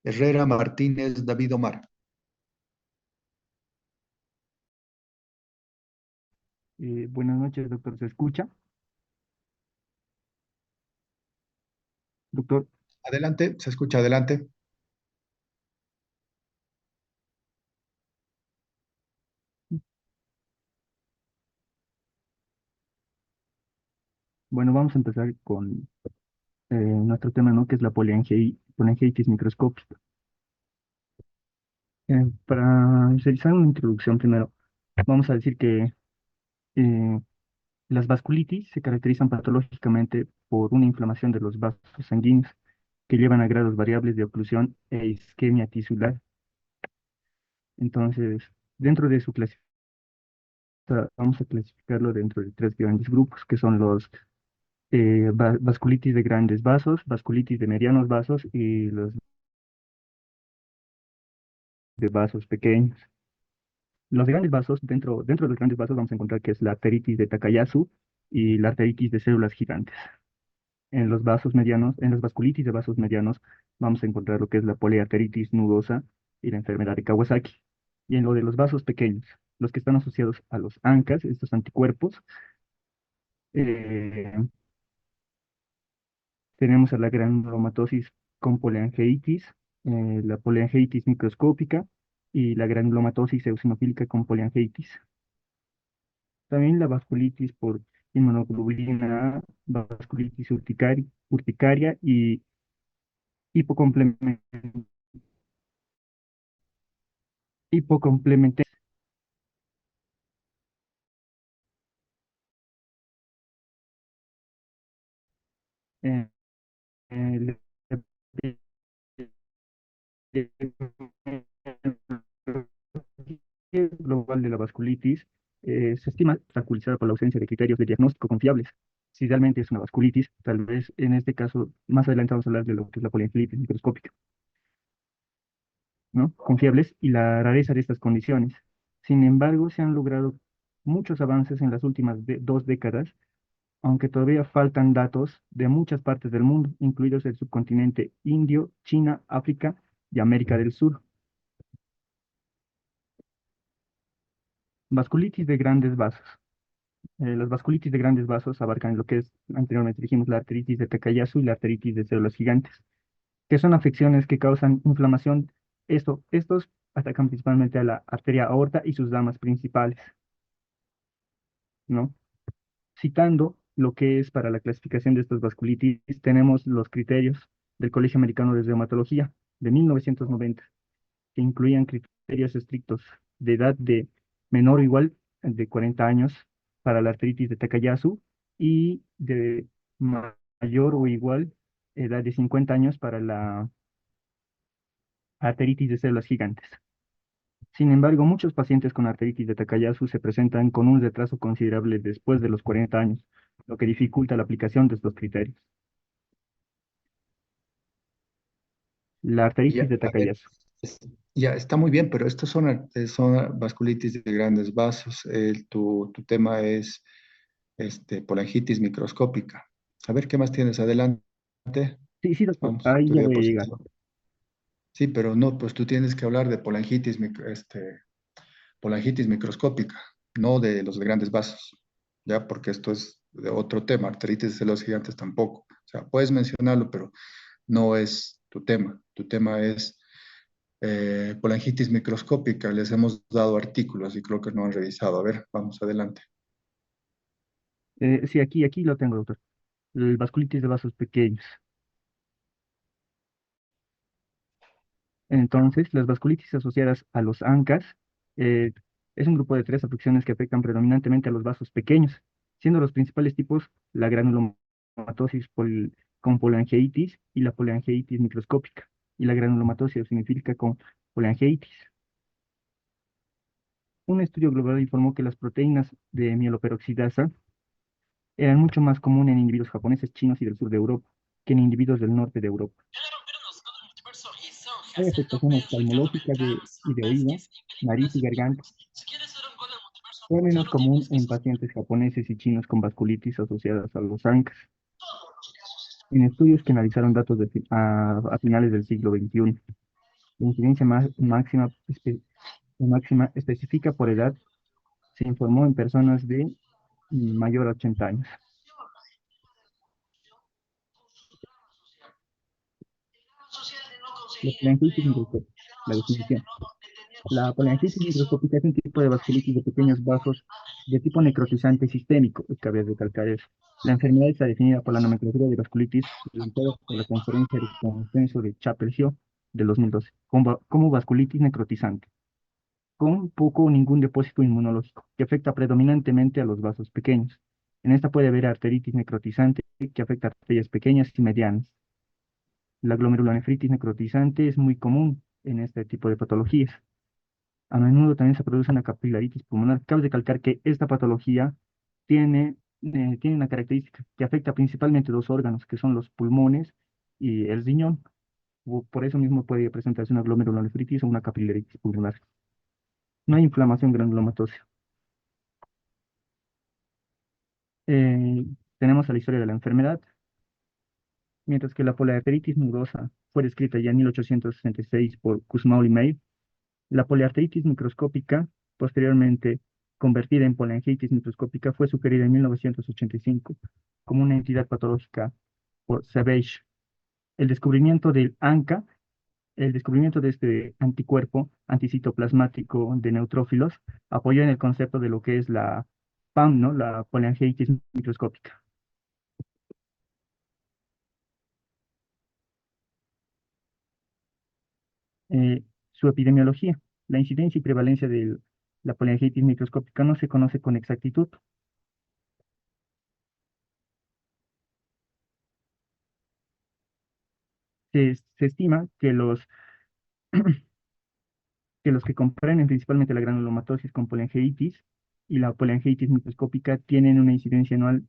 Herrera Martínez, David Omar. Buenas noches, doctor. ¿Se escucha? Doctor, Adelante, se escucha adelante. Bueno, vamos a empezar con nuestro tema, ¿no? Que es la poliangiitis microscópica. Para realizar una introducción primero, vamos a decir que eh, las vasculitis se caracterizan patológicamente por una inflamación de los vasos sanguíneos que llevan a grados variables de oclusión e isquemia tisular. Entonces, dentro de su clasificación, vamos a clasificarlo dentro de tres grandes grupos, que son los vasculitis de grandes vasos, vasculitis de medianos vasos y los de vasos pequeños. Los grandes vasos, dentro de los grandes vasos vamos a encontrar que es la arteritis de Takayasu y la arteritis de células gigantes. En los vasos medianos, en las vasculitis de vasos medianos, vamos a encontrar lo que es la poliarteritis nudosa y la enfermedad de Kawasaki. Y en lo de los vasos pequeños, los que están asociados a los ANCAs, estos anticuerpos, eh, tenemos a la granulomatosis con poliangiitis, la poliangiitis microscópica y la granulomatosis eosinofílica con poliangiitis. También la vasculitis por inmunoglobulina A, vasculitis urticaria y hipocomplementaria. Hipocomplementaria. Eh, el global de la vasculitis se estima obstaculizada por la ausencia de criterios de diagnóstico confiables. Si realmente es una vasculitis, tal vez en este caso, más adelante vamos a hablar de lo que es la poliangiitis microscópica, ¿no? Confiables y la rareza de estas condiciones. Sin embargo, se han logrado muchos avances en las últimas 2 décadas, aunque todavía faltan datos de muchas partes del mundo, incluidos el subcontinente indio, China, África y América del Sur. Vasculitis de grandes vasos. Las vasculitis de grandes vasos abarcan lo que es, anteriormente dijimos, la arteritis de Takayasu y la arteritis de células gigantes, que son afecciones que causan inflamación. Estos atacan principalmente a la arteria aorta y sus ramas principales, ¿no? Citando lo que es para la clasificación de estas vasculitis, tenemos los criterios del Colegio Americano de Reumatología de 1990, que incluían criterios estrictos de edad de menor o igual de 40 años para la arteritis de Takayasu y de mayor o igual edad de 50 años para la arteritis de células gigantes. Sin embargo, muchos pacientes con arteritis de Takayasu se presentan con un retraso considerable después de los 40 años, lo que dificulta la aplicación de estos criterios. La arteritis Ya, de a ver, Takayasu. ya está muy bien, pero estos son vasculitis de grandes vasos. Tu tema es polangitis microscópica. A ver, ¿qué más tienes? Adelante. Sí, sí, doctor, Vamos, ahí tu ya voy a llegar. diapositiva. Sí, pero no, pues tú tienes que hablar de polangitis microscópica, no de los grandes vasos, ¿ya? Porque esto es de otro tema, arteritis de los gigantes tampoco. O sea, puedes mencionarlo, pero no es tu tema. Tu tema es polangitis microscópica. Les hemos dado artículos y creo que no han revisado. A ver, vamos adelante. Sí, aquí lo tengo, doctor. El vasculitis de vasos pequeños. Entonces, las vasculitis asociadas a los ANCAS es un grupo de 3 afecciones que afectan predominantemente a los vasos pequeños, siendo los principales tipos la granulomatosis con poliangiitis y la poliangiitis microscópica, y la granulomatosis eosinofílica con poliangiitis. Un estudio global informó que las proteínas de mieloperoxidasa eran mucho más comunes en individuos japoneses, chinos y del sur de Europa que en individuos del norte de Europa. Hay afectación oftalmológica y de oído, nariz y garganta. Fue menos común en pacientes japoneses y chinos con vasculitis asociadas a los ANCAS. En estudios que analizaron datos a finales del siglo XXI, la incidencia máxima específica por edad se informó en personas de mayor a 80 años. La poliangitis microscópica. La definición. La poliangitis microscópica es un tipo de vasculitis de pequeños vasos De tipo necrotizante sistémico, cabe recalcar eso. La enfermedad está definida por la nomenclatura de vasculitis presentada por la Conferencia de Consenso de Chapel-Hill del 2012 como vasculitis necrotizante, con poco o ningún depósito inmunológico, que afecta predominantemente a los vasos pequeños. En esta puede haber arteritis necrotizante, que afecta a arterias pequeñas y medianas. La glomerulonefritis necrotizante es muy común en este tipo de patologías. A menudo también se produce una capilaritis pulmonar. Cabe recalcar que esta patología tiene una característica que afecta principalmente dos órganos, que son los pulmones y el riñón. Por eso mismo puede presentarse una glomerulonefritis o una capilaritis pulmonar. No hay inflamación granulomatosa. Eh, tenemos la historia de la enfermedad, mientras que la poliarteritis nodosa fue descrita ya en 1866 por Kussmaul y May. La poliarteritis microscópica, posteriormente convertida en polangitis microscópica, fue sugerida en 1985 como una entidad patológica por Savage. El descubrimiento del ANCA, el descubrimiento de este anticuerpo anticitoplasmático de neutrófilos, apoyó en el concepto de lo que es la PAM, ¿no? La polangitis microscópica. Su epidemiología. La incidencia y prevalencia de la polangitis microscópica no se conoce con exactitud. Se estima que los que comprenden principalmente la granulomatosis con polangitis y la polangitis microscópica tienen una incidencia anual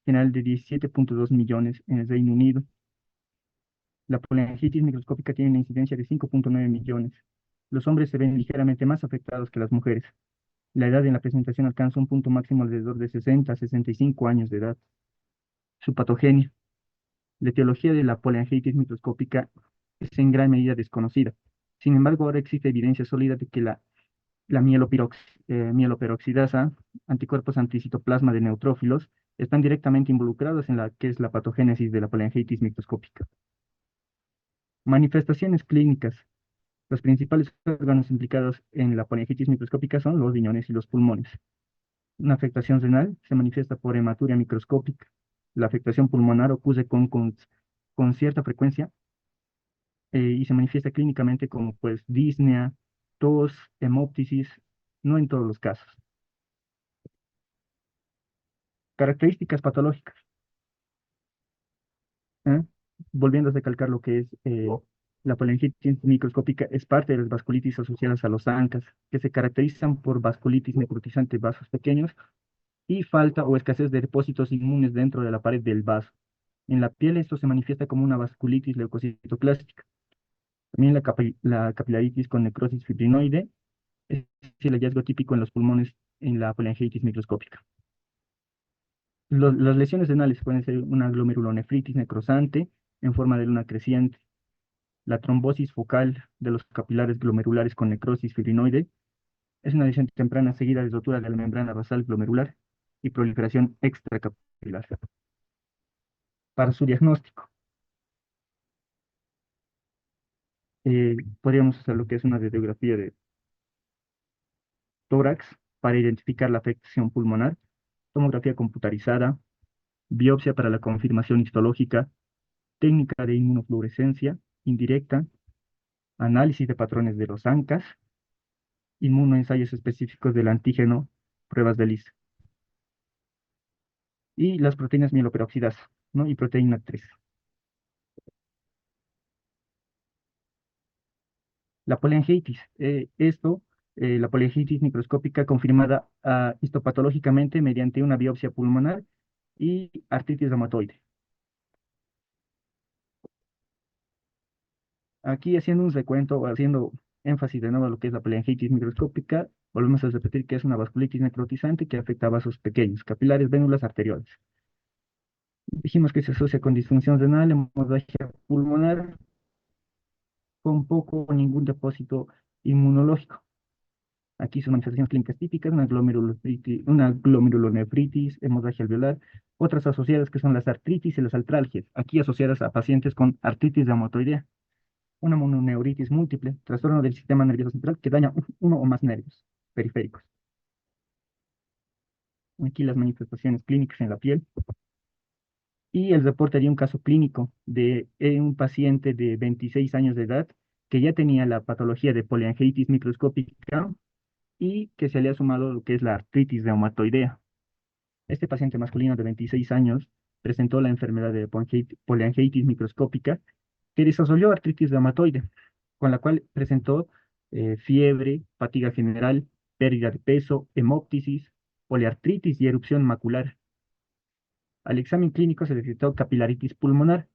general de 17.2 millones en el Reino Unido. La polangitis microscópica tiene una incidencia de 5.9 millones. Los hombres se ven ligeramente más afectados que las mujeres. La edad en la presentación alcanza un punto máximo alrededor de 60 a 65 años de edad. Su patogenia. La etiología de la polangitis microscópica es en gran medida desconocida. Sin embargo, ahora existe evidencia sólida de que la mieloperoxidasa, anticuerpos anticitoplasma de neutrófilos, están directamente involucrados en la que es la patogénesis de la polangitis microscópica. Manifestaciones clínicas. Los principales órganos implicados en la polangitis microscópica son los riñones y los pulmones. Una afectación renal se manifiesta por hematuria microscópica. La afectación pulmonar ocurre con cierta frecuencia y se manifiesta clínicamente como pues disnea, tos, hemóptisis, no en todos los casos. Características patológicas. ¿eh? Volviendo a recalcar lo que es la polangitis microscópica, es parte de las vasculitis asociadas a los ANCAS, que se caracterizan por vasculitis necrotizante de vasos pequeños y falta o escasez de depósitos inmunes dentro de la pared del vaso. En la piel esto se manifiesta como una vasculitis leucocitoclástica. También la capilaritis con necrosis fibrinoide es el hallazgo típico en los pulmones en la polangitis microscópica. Las lesiones renales pueden ser una glomerulonefritis necrosante en forma de luna creciente. La trombosis focal de los capilares glomerulares con necrosis fibrinoide es una lesión temprana seguida de rotura de la membrana basal glomerular y proliferación extracapilar. Para su diagnóstico, podríamos hacer lo que es una radiografía de tórax para identificar la afección pulmonar, tomografía computarizada, biopsia para la confirmación histológica, técnica de inmunofluorescencia indirecta, análisis de patrones de los ANCAS, inmunoensayos específicos del antígeno, pruebas de ELISA. Y las proteínas mieloperoxidasa, ¿no? Y proteína 3. La polangitis, la polangitis microscópica confirmada histopatológicamente mediante una biopsia pulmonar y artritis reumatoide. Aquí haciendo un recuento, o haciendo énfasis de nuevo a lo que es la polangitis microscópica, volvemos a repetir que es una vasculitis necrotizante que afecta a vasos pequeños, capilares, vénulas, arterioles. Dijimos que se asocia con disfunción renal, hemorragia pulmonar, con poco o ningún depósito inmunológico. Aquí sus manifestaciones clínicas típicas, una glomerulonefritis, hemorragia alveolar, otras asociadas que son las artritis y las artralgias, aquí asociadas a pacientes con artritis reumatoidea, una mononeuritis múltiple, trastorno del sistema nervioso central que daña uno o más nervios periféricos. Aquí las manifestaciones clínicas en la piel. Y el reporte haría un caso clínico de un paciente de 26 años de edad que ya tenía la patología de poliangitis microscópica y que se le ha sumado lo que es la artritis reumatoidea. Este paciente masculino de 26 años presentó la enfermedad de poliangitis microscópica que desarrolló artritis reumatoide, con la cual presentó fiebre, fatiga general, pérdida de peso, hemóptisis, poliartritis y erupción macular. Al examen clínico se detectó capilaritis pulmonar.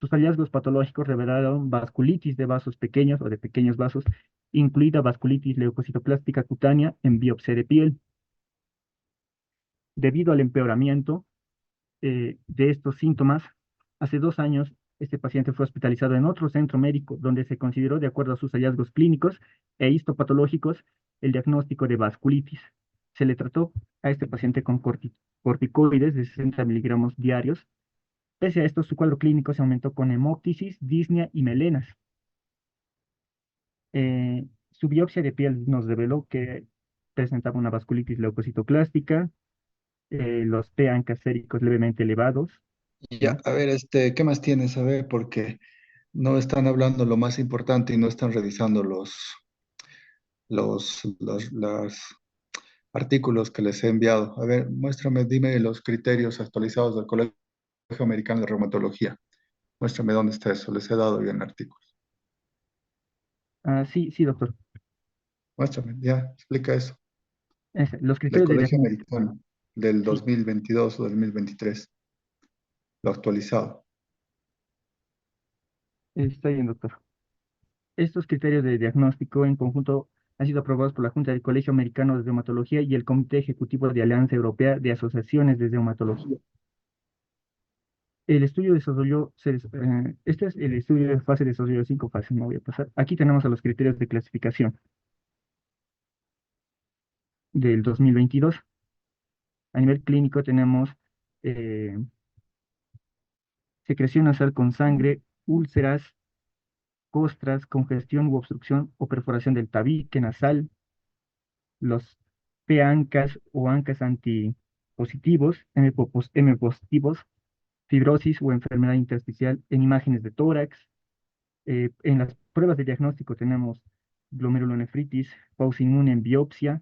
Sus hallazgos patológicos revelaron vasculitis de vasos pequeños o de pequeños vasos, incluida vasculitis leucocitoplástica cutánea en biopsia de piel. Debido al empeoramiento de estos síntomas, hace 2 años este paciente fue hospitalizado en otro centro médico donde se consideró, de acuerdo a sus hallazgos clínicos e histopatológicos, el diagnóstico de vasculitis. Se le trató a este paciente con corticoides de 60 miligramos diarios. Pese a esto, su cuadro clínico se aumentó con hemoptisis, disnea y melenas. Su biopsia de piel nos reveló que presentaba una vasculitis leucocitoclástica, los PAncas séricos levemente elevados, Ya, ¿no? a ver, ¿qué más tienes? A ver, porque no están hablando lo más importante y no están revisando los artículos que les he enviado. A ver, muéstrame, dime los criterios actualizados del Colegio Americano de Reumatología. Muéstrame dónde está eso, les he dado bien artículos. Ah, sí, sí, doctor. Muéstrame, ya, explica eso. Los Del criterios de Colegio diagnóstico. Americano, del Sí, 2022 o 2023, lo actualizado. está bien, doctor. Estos criterios de diagnóstico en conjunto han sido aprobados por la Junta del Colegio Americano de Reumatología y el Comité Ejecutivo de Alianza Europea de Asociaciones de Reumatología. El estudio desarrolló, este es el estudio de fase de desarrollo de 5 fases, no voy a pasar. Aquí tenemos a los criterios de clasificación del 2022. A nivel clínico tenemos eh, secreción nasal con sangre, úlceras, costras, congestión u obstrucción o perforación del tabique nasal, los P-ANCAS o ANCAS antipositivos, M positivos, fibrosis o enfermedad intersticial en imágenes de tórax. En las pruebas de diagnóstico tenemos glomerulonefritis, pausinmune en biopsia,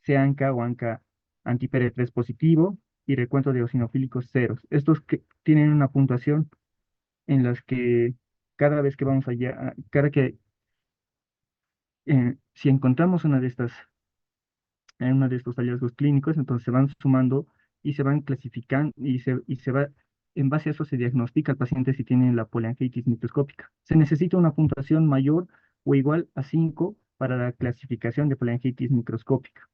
C-ANCA o ANCA anti-PR3 positivo y recuento de eosinofílicos ceros. Estos que tienen una puntuación en las que cada vez que vamos allá, si encontramos en uno de estos hallazgos clínicos, entonces se van sumando y se van clasificando y se va, en base a eso se diagnostica al paciente si tiene la poliangitis microscópica. Se necesita una puntuación mayor o igual a 5 para la clasificación de poliangitis microscópica.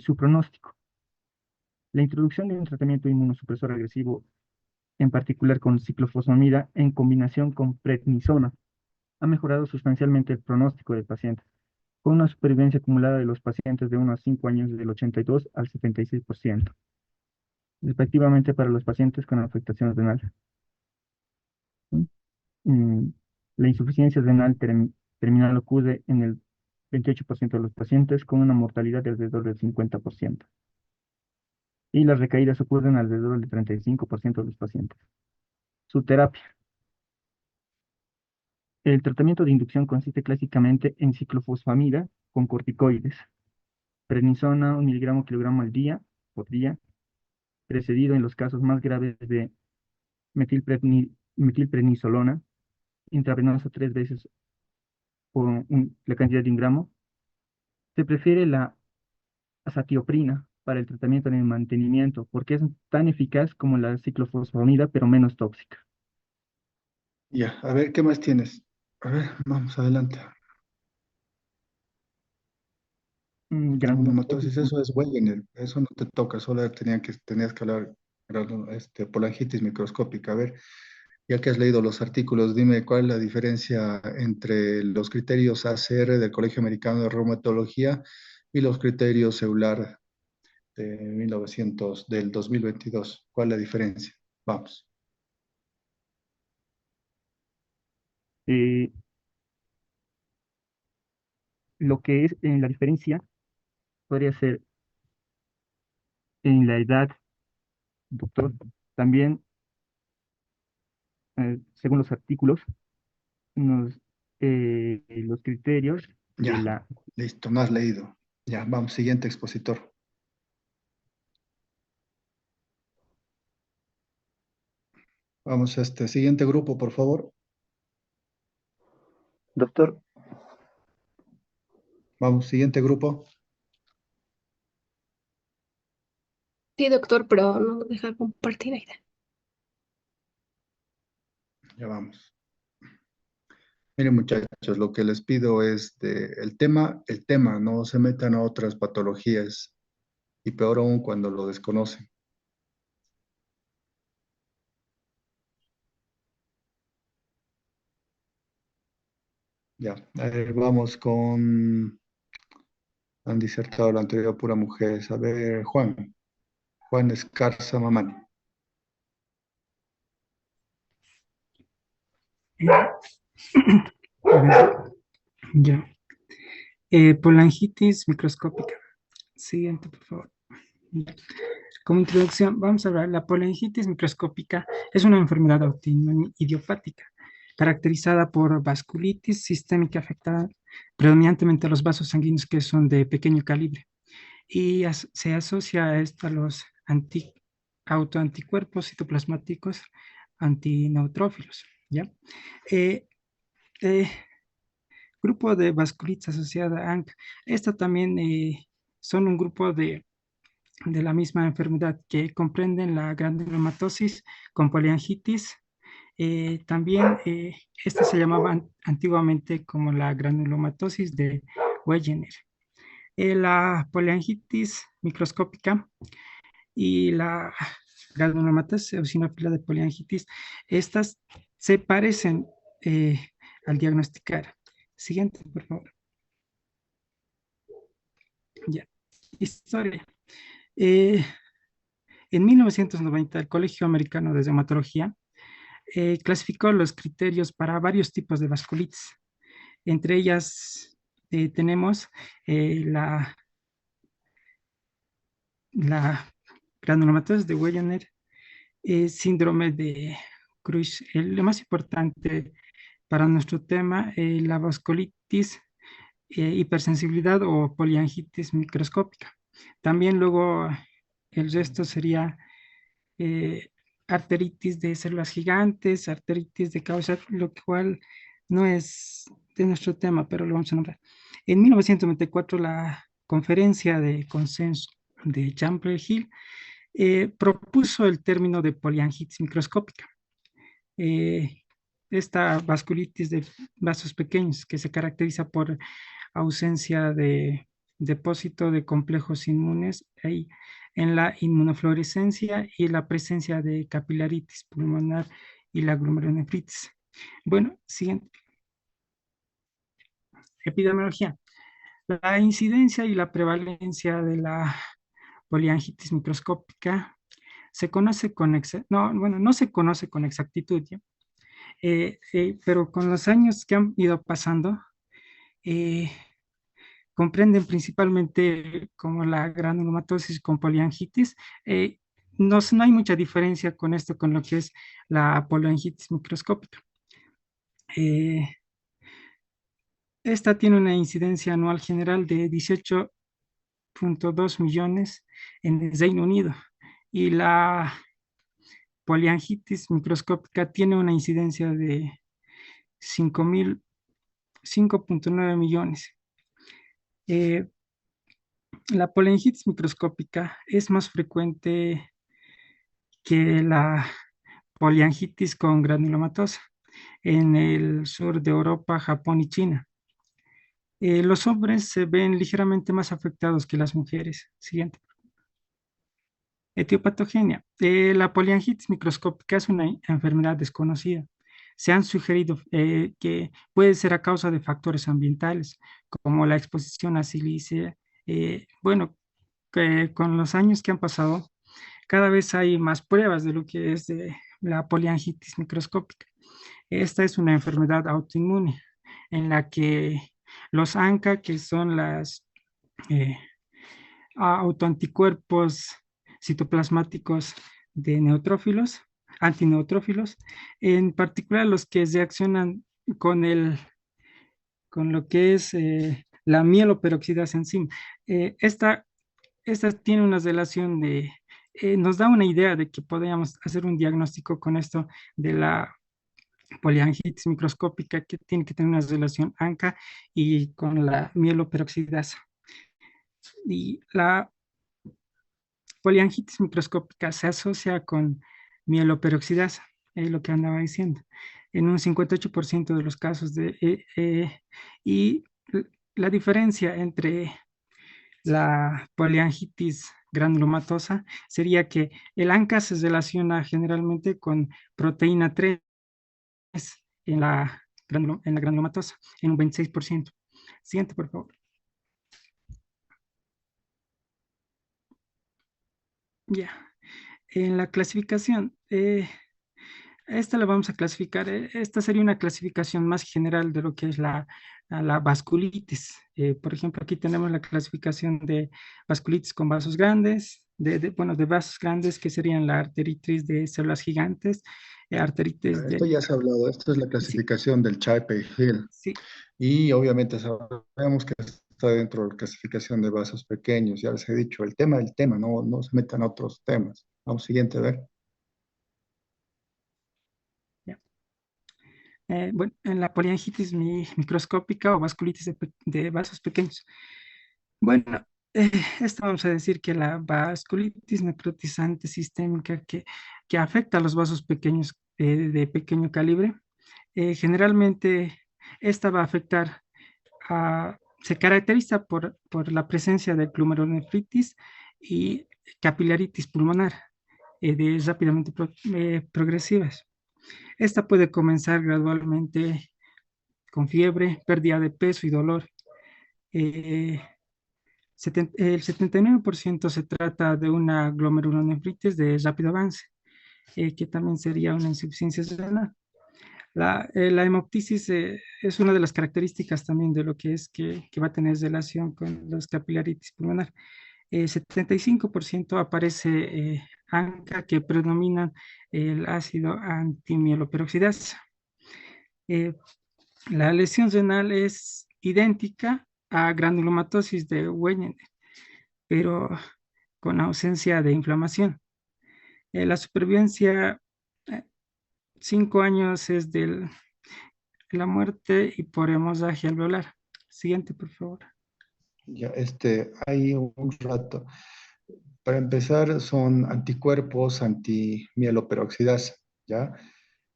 Su pronóstico. La introducción de un tratamiento inmunosupresor agresivo, en particular con ciclofosfamida, en combinación con prednisona, ha mejorado sustancialmente el pronóstico del paciente, con una supervivencia acumulada de los pacientes de 1 a 5 años del 82 al 76%, respectivamente para los pacientes con afectación renal. ¿Sí? Mm, La insuficiencia renal terminal ocurre en el 28% de los pacientes, con una mortalidad de alrededor del 50%. Y las recaídas ocurren alrededor del 35% de los pacientes. Su terapia. El tratamiento de inducción consiste clásicamente en ciclofosfamida con corticoides, prednisona 1 mg/kg al día, por día, precedido en los casos más graves de metilprednisolona, intravenosa 3 veces por la cantidad de 1 gramo. Se prefiere la azatioprina para el tratamiento en el mantenimiento, porque es tan eficaz como la ciclofosfamida, pero menos tóxica. Ya, a ver, ¿qué más tienes? A ver, vamos adelante. Neumatosis, eso es Wegener, eso no te toca, solo tenías que hablar polangitis microscópica. A ver, ya que has leído los artículos, dime cuál es la diferencia entre los criterios ACR del Colegio Americano de Reumatología y los criterios EULAR del 2022. ¿Cuál es la diferencia? Vamos. Eh, lo que es en la diferencia podría ser en la edad, doctor. También, según los artículos, los criterios de Ya, la... listo, no has leído. Ya, vamos, siguiente expositor. Vamos a este siguiente grupo, por favor. Doctor, Vamos, siguiente grupo. Sí, doctor, pero no nos deja compartir ahí. Ya vamos. Miren, muchachos, lo que les pido es el tema, no se metan a otras patologías y peor aún cuando lo desconocen. Ya, a ver, vamos con... Han disertado la anterior pura mujeres. A ver, Juan Escarza Mamani. A ver, ya. Polangitis microscópica. Siguiente, por favor. Ya. Como introducción, vamos a hablar. La polangitis microscópica es una enfermedad autoinmune idiopática, caracterizada por vasculitis sistémica afectada predominantemente a los vasos sanguíneos que son de pequeño calibre. Y se asocia a esto a los autoanticuerpos citoplasmáticos antineutrófilos. ¿Ya? Eh, eh, Grupo de vasculitis asociada a ANC. Esta también son un grupo de la misma enfermedad que comprenden la granulomatosis con poliangitis. También esta se llamaba antiguamente como la granulomatosis de Wegener. La poliangitis microscópica y la granulomatosis eosinófila de poliangitis, estas se parecen al diagnosticar. Siguiente, por favor. Ya. Historia. Eh, en 1990, el Colegio Americano de Dermatología clasificó los criterios para varios tipos de vasculitis. Entre ellas tenemos la granulomatosis de Wegener, síndrome de Creusch. Lo más importante para nuestro tema, la vasculitis, hipersensibilidad o poliangitis microscópica. También luego el resto sería eh, arteritis de células gigantes, arteritis de causa, lo cual no es de nuestro tema, pero lo vamos a nombrar. En 1994, la conferencia de consenso de Chamberlain propuso el término de poliangitis microscópica. Esta vasculitis de vasos pequeños que se caracteriza por ausencia de depósito de complejos inmunes en la inmunofluorescencia y la presencia de capilaritis pulmonar y la glomerulonefritis. Bueno, siguiente. Epidemiología. La incidencia y la prevalencia de la poliangitis microscópica se conoce no se conoce con exactitud, ¿ya? Pero con los años que han ido pasando, comprenden principalmente como la granulomatosis con poliangitis. No hay mucha diferencia con esto, con lo que es la poliangitis microscópica. Esta tiene una incidencia anual general de 18.2 millones en el Reino Unido y la poliangitis microscópica tiene una incidencia de 5.9 millones. La poliangitis microscópica es más frecuente que la poliangitis con granulomatosa en el sur de Europa, Japón y China. Los hombres se ven ligeramente más afectados que las mujeres. Siguiente. Etiopatogenia. La poliangitis microscópica es una enfermedad desconocida. Se han sugerido que puede ser a causa de factores ambientales, como la exposición a silicia. Bueno, que con los años que han pasado, cada vez hay más pruebas de lo que es de la poliangitis microscópica. Esta es una enfermedad autoinmune en la que los ANCA, que son las eh, autoanticuerpos citoplasmáticos de neutrófilos, antineutrófilos, en particular los que reaccionan con con lo que es la mieloperoxidasa enzima. Esta tiene una relación nos da una idea de que podríamos hacer un diagnóstico con esto de la poliangitis microscópica, que tiene que tener una relación ANCA y con la mieloperoxidasa. Y la poliangitis microscópica se asocia con mieloperoxidasa, es lo que andaba diciendo, en un 58% de los casos y la diferencia entre la poliangitis granulomatosa sería que el ANCA se relaciona generalmente con proteína 3 en la granulomatosa, en un 26%. Siguiente, por favor. Ya. En la clasificación, esta la vamos a clasificar, esta sería una clasificación más general de lo que es la vasculitis. Por ejemplo, aquí tenemos la clasificación de vasculitis con vasos grandes, bueno, de vasos grandes que serían la arteritis de células gigantes, arteritis Esto ya se ha hablado, esto es la sí, clasificación del Chappell-Hill. sí, Y obviamente sabemos que está dentro de la clasificación de vasos pequeños. Ya les he dicho, el tema, no se metan a otros temas. Vamos, siguiente, a ver. ya. Bueno, en la poliangitis microscópica o vasculitis de vasos pequeños. Bueno, esto vamos a decir que la vasculitis necrotizante sistémica que afecta a los vasos pequeños de pequeño calibre, generalmente esta va a afectar se caracteriza por la presencia de glomerulonefritis y capilaritis pulmonar rápidamente progresivas. Esta puede comenzar gradualmente con fiebre, pérdida de peso y dolor. Eh, el 79% se trata de una glomerulonefritis de rápido avance, que también sería una insuficiencia renal. La hemoptisis es una de las características también de lo que es que va a tener relación con los capilaritis pulmonar. 75% aparece ANCA que predominan el ácido antimieloperoxidasa. Eh, la lesión renal es idéntica a granulomatosis de Wegener, pero con ausencia de inflamación. La supervivencia, 5 años es de la muerte y por hemorragia alveolar. Siguiente, por favor. Ya, hay un rato. Para empezar, son anticuerpos antimieloperoxidasa, ¿ya?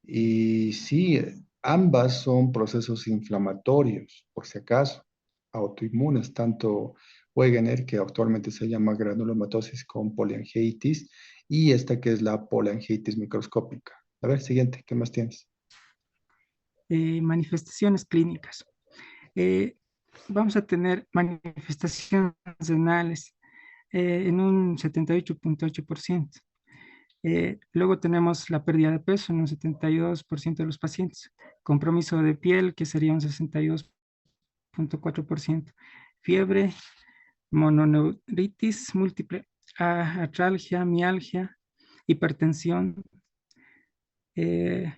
Y sí, ambas son procesos inflamatorios, por si acaso, autoinmunes, tanto Wegener, que actualmente se llama granulomatosis con poliangiitis, y esta que es la poliangiitis microscópica. A ver, siguiente, ¿qué más tienes? Manifestaciones clínicas. Eh, Vamos a tener manifestaciones renales en un 78.8%. Luego tenemos la pérdida de peso en un 72% de los pacientes. Compromiso de piel, que sería un 62.4%. Fiebre, mononeuritis múltiple, artralgia, mialgia, hipertensión, eh,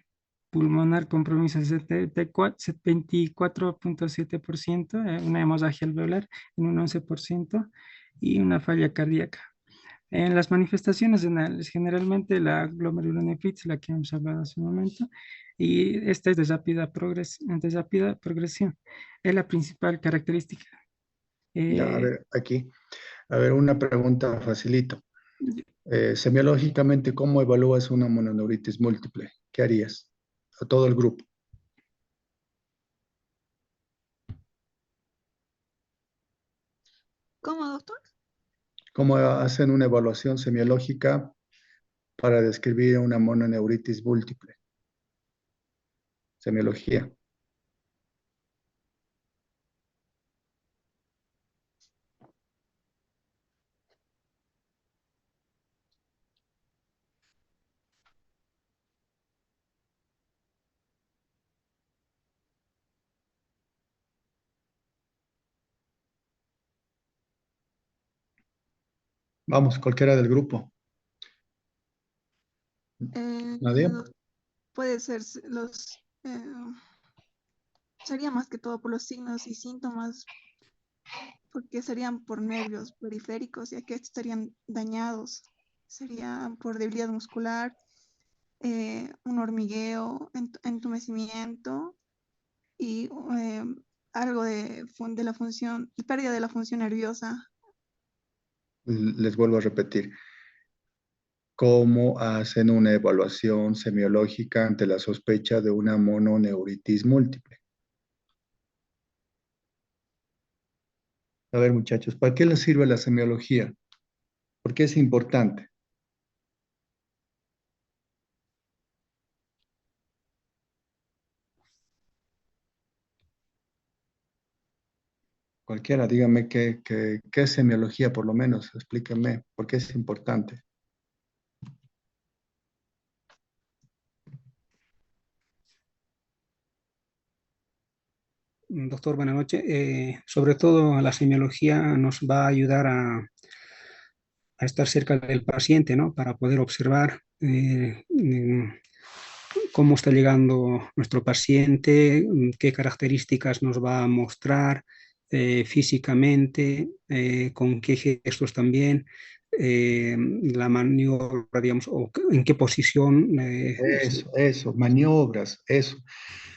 pulmonar compromiso 24.7%, una hemorragia alveolar en un 11% y una falla cardíaca. En las manifestaciones renales, generalmente la glomerulonefritis, la que hemos hablado hace un momento, y esta es de de rápida progresión. Es la principal característica. Ya, a Eh, ver, aquí. A ver, una pregunta facilito. Semiológicamente, ¿cómo evalúas una mononeuritis múltiple? ¿Qué harías? A todo el grupo. ¿Cómo, doctor? ¿Cómo hacen una evaluación semiológica para describir una mononeuritis múltiple? Semiología. Vamos, cualquiera del grupo. ¿Nadie? Puede ser sería más que todo por los signos y síntomas, porque serían por nervios periféricos, ya que estos estarían dañados. Sería por debilidad muscular, un hormigueo, entumecimiento y algo de la función, pérdida de la función nerviosa. Les vuelvo a repetir. ¿Cómo hacen una evaluación semiológica ante la sospecha de una mononeuritis múltiple? A ver, muchachos, ¿para qué les sirve la semiología? ¿Por qué es importante? Cualquiera, dígame qué es semiología, por lo menos, explíquenme, ¿por qué es importante? Doctor, buenas noches. Sobre todo la semiología nos va a ayudar a estar cerca del paciente, ¿no? Para poder observar cómo está llegando nuestro paciente, qué características nos va a mostrar físicamente, con qué gestos también, la maniobra, digamos, o en qué posición. Eso, maniobras, eso.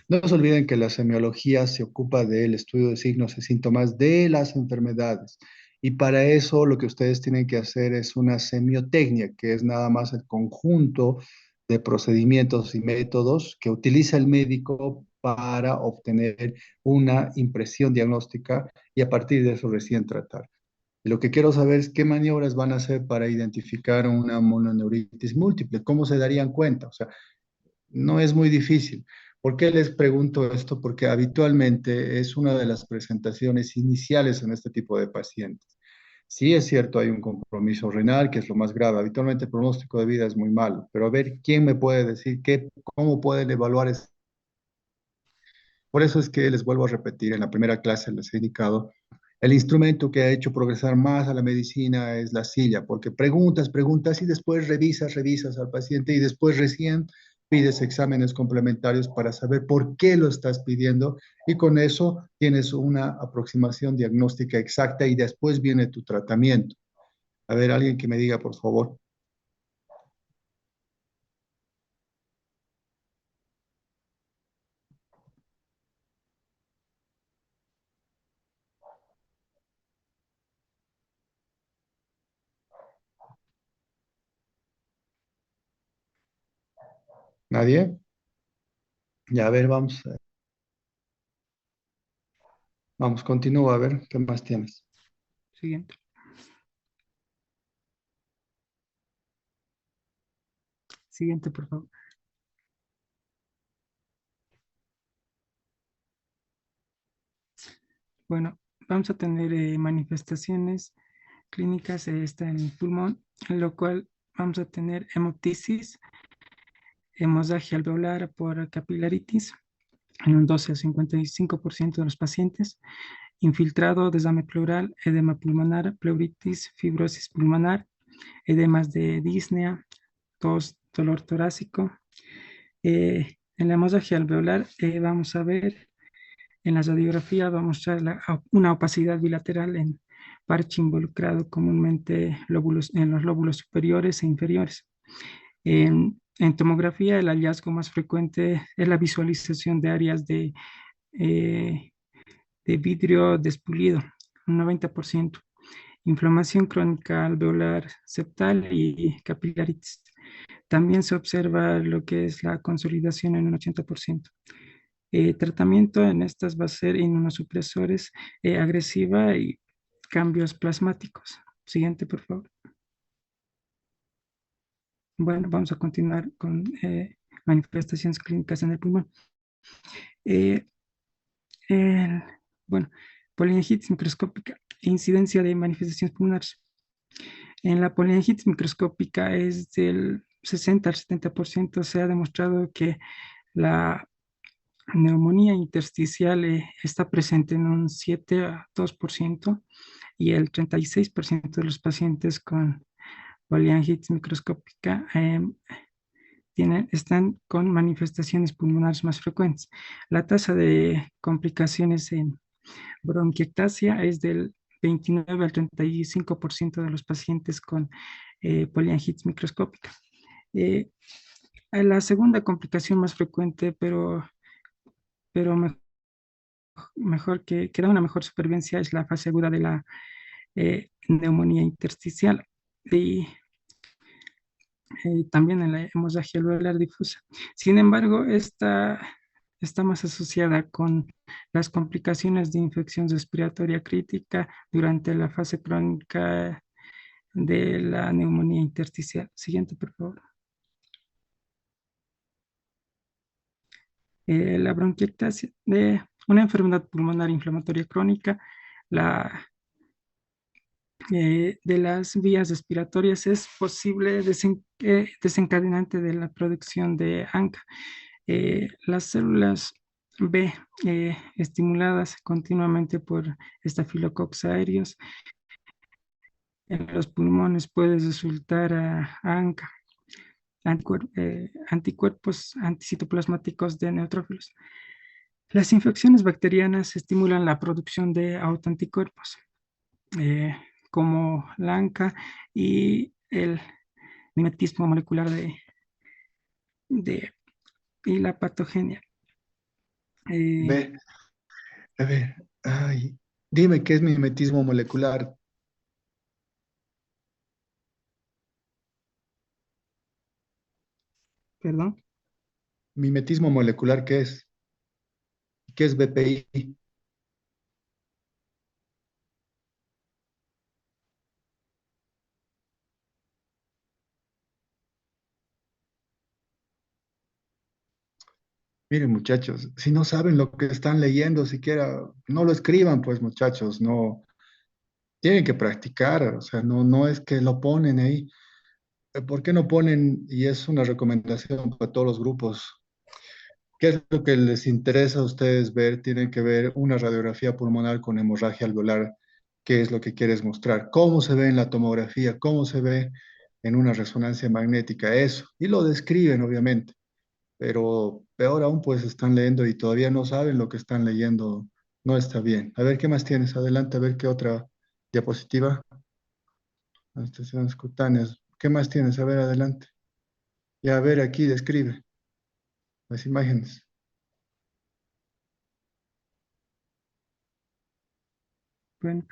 No se olviden que la semiología se ocupa del estudio de signos y síntomas de las enfermedades. Y para eso lo que ustedes tienen que hacer es una semiotecnia, que es nada más el conjunto de procedimientos y métodos que utiliza el médico para obtener una impresión diagnóstica y a partir de eso recién tratar. Lo que quiero saber es qué maniobras van a hacer para identificar una mononeuritis múltiple, cómo se darían cuenta. O sea, no es muy difícil. ¿Por qué les pregunto esto? Porque habitualmente es una de las presentaciones iniciales en este tipo de pacientes. Sí es cierto, hay un compromiso renal, que es lo más grave. Habitualmente el pronóstico de vida es muy malo, pero a ver, ¿quién me puede decir cómo pueden evaluar eso? Por eso es que les vuelvo a repetir, en la primera clase les he indicado, el instrumento que ha hecho progresar más a la medicina es la silla, porque preguntas, preguntas y después revisas al paciente y después recién pides exámenes complementarios para saber por qué lo estás pidiendo y con eso tienes una aproximación diagnóstica exacta y después viene tu tratamiento. A ver, alguien que me diga, por favor. ¿Nadie? Ya, a ver, vamos, continúa, a ver, ¿qué más tienes? Siguiente. Siguiente, por favor. Bueno, vamos a tener manifestaciones clínicas, está en el pulmón, en lo cual vamos a tener hemoptisis, hemorragia alveolar por capilaritis, en un 12 a 55% de los pacientes, infiltrado, desame pleural, edema pulmonar, pleuritis, fibrosis pulmonar, edemas de disnea, tos, dolor torácico. En la hemorragia alveolar vamos a ver en la radiografía, va a mostrar una opacidad bilateral en parche involucrado comúnmente en los lóbulos superiores e inferiores. En tomografía, el hallazgo más frecuente es la visualización de áreas de vidrio despulido, un 90%. Inflamación crónica alveolar septal y capilaritis. También se observa lo que es la consolidación en un 80%. Tratamiento en estas va a ser inmunosupresores agresiva y cambios plasmáticos. Siguiente, por favor. Bueno, vamos a continuar con manifestaciones clínicas en el pulmón. Bueno, poliangitis microscópica, incidencia de manifestaciones pulmonares. En la poliangitis microscópica es del 60 al 70%. Se ha demostrado que la neumonía intersticial está presente en un 7 a 2%. y el 36% de los pacientes con poliangitis microscópica están con manifestaciones pulmonares más frecuentes. La tasa de complicaciones en bronquiectasia es del 29 al 35% de los pacientes con poliangitis microscópica. La segunda complicación más frecuente, pero mejor que da una mejor supervivencia, es la fase aguda de la neumonía intersticial y también en la hemorragia alveolar difusa. Sin embargo, esta está más asociada con las complicaciones de infección respiratoria crítica durante la fase crónica de la neumonía intersticial. Siguiente, por favor. La bronquiectasia de una enfermedad pulmonar inflamatoria crónica, de las vías respiratorias es posible desencadenante de la producción de ANCA. Las células B estimuladas continuamente por estafilococcus aureus en los pulmones puede resultar a ANCA, anticuerpos anticitoplasmáticos de neutrófilos. Las infecciones bacterianas estimulan la producción de autoanticuerpos, como la ANCA y el mimetismo molecular y la patogenia. Ve, a ver, ay, dime qué es mimetismo molecular. Perdón. Mimetismo molecular, ¿qué es? ¿Qué es BPI? Miren, muchachos, si no saben lo que están leyendo, siquiera no lo escriban, pues, muchachos, no tienen que practicar, o sea, no es que lo ponen ahí. ¿Por qué no ponen, y es una recomendación para todos los grupos, qué es lo que les interesa a ustedes ver? Tienen que ver una radiografía pulmonar con hemorragia alveolar, qué es lo que quieres mostrar, cómo se ve en la tomografía, cómo se ve en una resonancia magnética, eso, y lo describen, obviamente. Pero peor aún, pues están leyendo y todavía no saben lo que están leyendo, no está bien. A ver, ¿qué más tienes? Adelante, a ver qué otra diapositiva. Manifestaciones cutáneas. ¿Qué más tienes? A ver, adelante. Y a ver, aquí describe las imágenes. Bueno,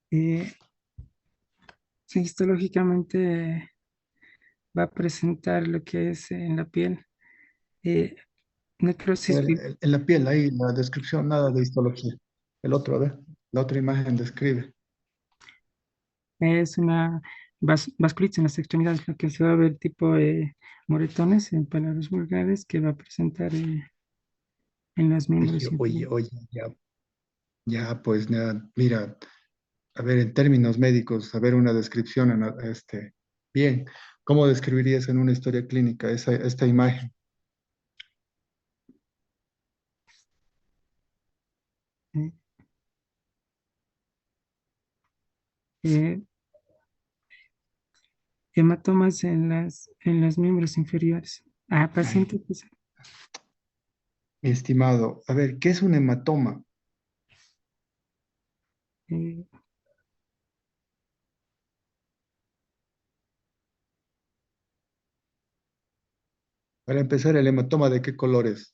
sí, histológicamente va a presentar lo que es en la piel. A Necrosis ver, en la piel, ahí, la descripción, nada de histología. El otro, a ver, la otra imagen describe. es una vasculitis en las extremidades, lo que se va a ver tipo moretones en palabras vulgares que va a presentar en los miembros Oye, inferiores. oye, ya, pues, mira, a ver, en términos médicos, a ver una descripción, bien, ¿cómo describirías en una historia clínica esta imagen? Eh, eh, Hematomas en los miembros inferiores. Ay, Paciente, pues, mi estimado, a ver, ¿qué es un hematoma? eh, Para empezar, ¿el hematoma de qué color es?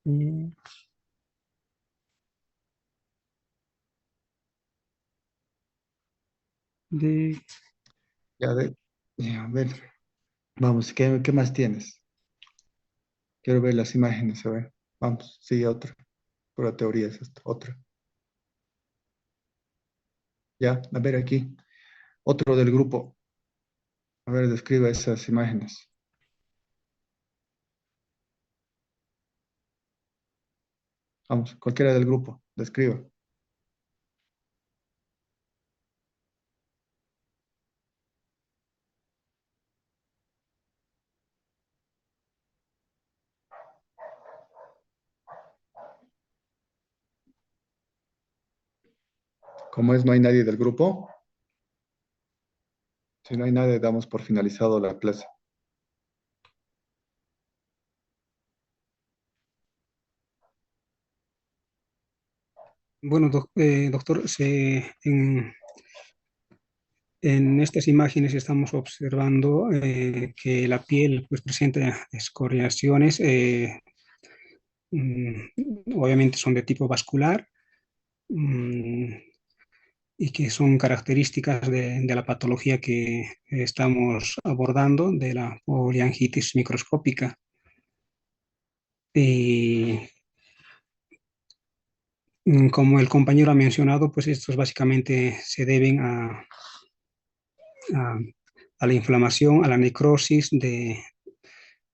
eh, de Ya, a ver, vamos, ¿qué más tienes? Quiero ver las imágenes, a ver. Vamos, sigue otra. Pura teoría es esto, otra. Ya, a ver aquí. Otro del grupo. A ver, describa esas imágenes. Vamos, cualquiera del grupo, describa. ¿Cómo es? ¿No hay nadie del grupo? Si no hay nadie, damos por finalizado la clase. Bueno, doctor, en estas imágenes estamos observando que la piel pues, presenta escoriaciones, obviamente son de tipo vascular, mm, y que son características de la patología que estamos abordando, de la poliangitis microscópica. Y como el compañero ha mencionado, pues estos básicamente se deben a- a la inflamación, a la necrosis de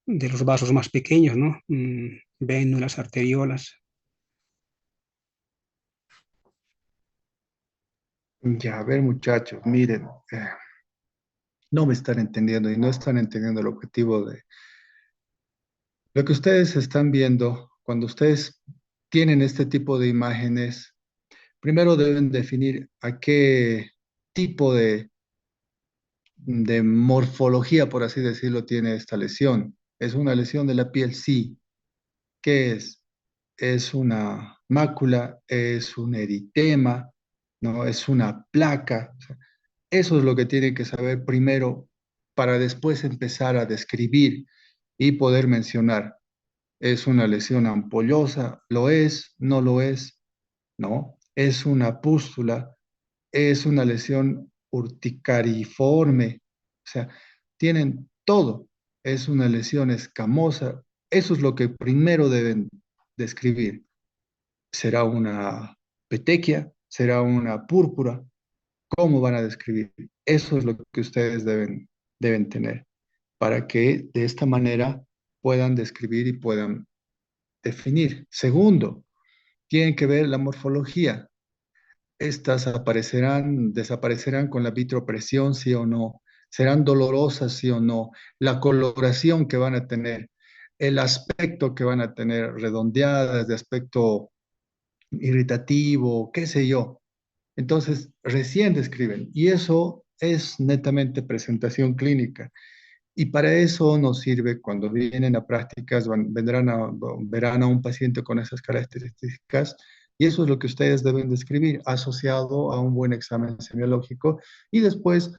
los vasos más pequeños, ¿no? Vénulas, arteriolas. Ya, a ver, muchachos, miren, no me están entendiendo y no están entendiendo el objetivo de lo que ustedes están viendo. Cuando ustedes tienen este tipo de imágenes, primero deben definir a qué tipo de morfología, por así decirlo, tiene esta lesión. ¿Es una lesión de la piel? Sí. ¿Qué es? ¿Es una mácula? ¿Es un eritema? ¿No? ¿Es una placa? O sea, eso es lo que tienen que saber primero para después empezar a describir y poder mencionar. ¿Es una lesión ampollosa? ¿Lo es? ¿No lo es? ¿No? ¿Es una pústula? ¿Es una lesión urticariforme? O sea, tienen todo. ¿Es una lesión escamosa? Eso es lo que primero deben describir. ¿Será una petequia? ¿Será una púrpura? ¿Cómo van a describir? Eso es lo que ustedes deben tener para que de esta manera puedan describir y puedan definir. Segundo, tienen que ver la morfología. Estas desaparecerán con la vitropresión, sí o no. Serán dolorosas, sí o no. La coloración que van a tener, el aspecto que van a tener, redondeadas, de aspecto irritativo, qué sé yo. Entonces, recién describen. Y eso es netamente presentación clínica. Y para eso nos sirve cuando vienen a prácticas, verán a un paciente con esas características y eso es lo que ustedes deben describir, asociado a un buen examen semiológico y después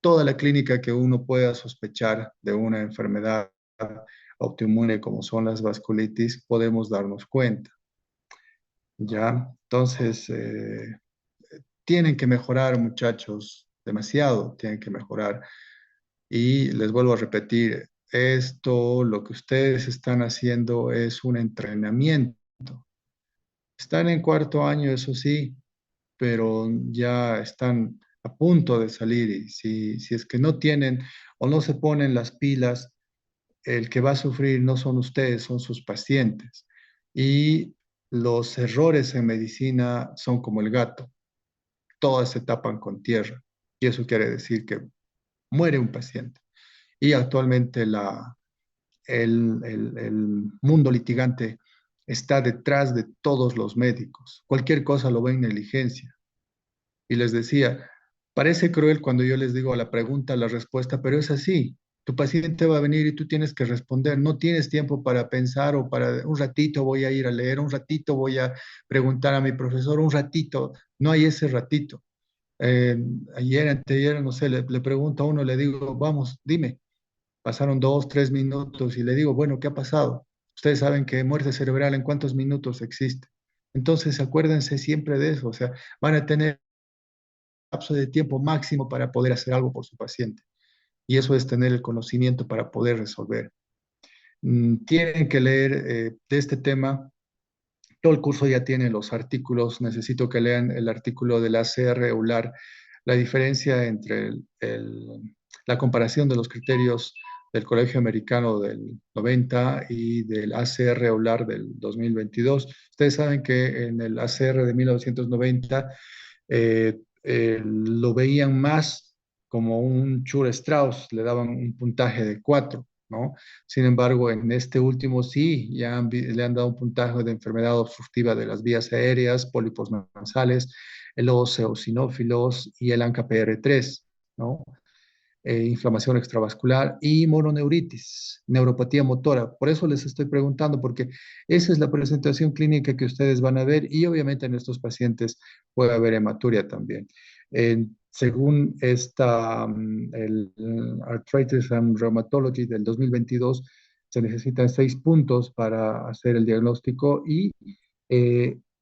toda la clínica que uno pueda sospechar de una enfermedad autoinmune como son las vasculitis, podemos darnos cuenta. ¿Ya? Entonces, tienen que mejorar, muchachos, demasiado, tienen que mejorar. Y les vuelvo a repetir, esto, lo que ustedes están haciendo es un entrenamiento. Están en cuarto año, eso sí, pero ya están a punto de salir y si es que no tienen o no se ponen las pilas, el que va a sufrir no son ustedes, son sus pacientes. Y los errores en medicina son como el gato, todas se tapan con tierra y eso quiere decir que muere un paciente. Y actualmente el mundo litigante está detrás de todos los médicos. Cualquier cosa lo ve en negligencia. Y les decía, parece cruel cuando yo les digo a la pregunta, la respuesta, pero es así. Tu paciente va a venir y tú tienes que responder. No tienes tiempo para pensar o para un ratito voy a ir a leer, un ratito voy a preguntar a mi profesor, un ratito. No hay ese ratito. Eh, Ayer, anteayer, no sé, le pregunto a uno, le digo, vamos, dime. Pasaron 2, 3 minutos y le digo, bueno, ¿qué ha pasado? Ustedes saben que muerte cerebral en cuántos minutos existe. Entonces, acuérdense siempre de eso, o sea, van a tener un lapso de tiempo máximo para poder hacer algo por su paciente. Y eso es tener el conocimiento para poder resolver. Tienen que leer de este tema. Todo el curso ya tiene los artículos. Necesito que lean el artículo del ACR EULAR, la diferencia entre la comparación de los criterios del Colegio Americano del 90 y del ACR EULAR del 2022. Ustedes saben que en el ACR de 1990 lo veían más como un Chur Strauss, le daban un puntaje de 4, ¿no? Sin embargo, en este último sí, le han dado un puntaje de enfermedad obstructiva de las vías aéreas, pólipos nasales, los eosinófilos y el ANCA-PR3, ¿no? Inflamación extravascular y mononeuritis, neuropatía motora. Por eso les estoy preguntando, porque esa es la presentación clínica que ustedes van a ver y obviamente en estos pacientes puede haber hematuria también. Según el Arthritis and Rheumatology del 2022, se necesitan 6 puntos para hacer el diagnóstico y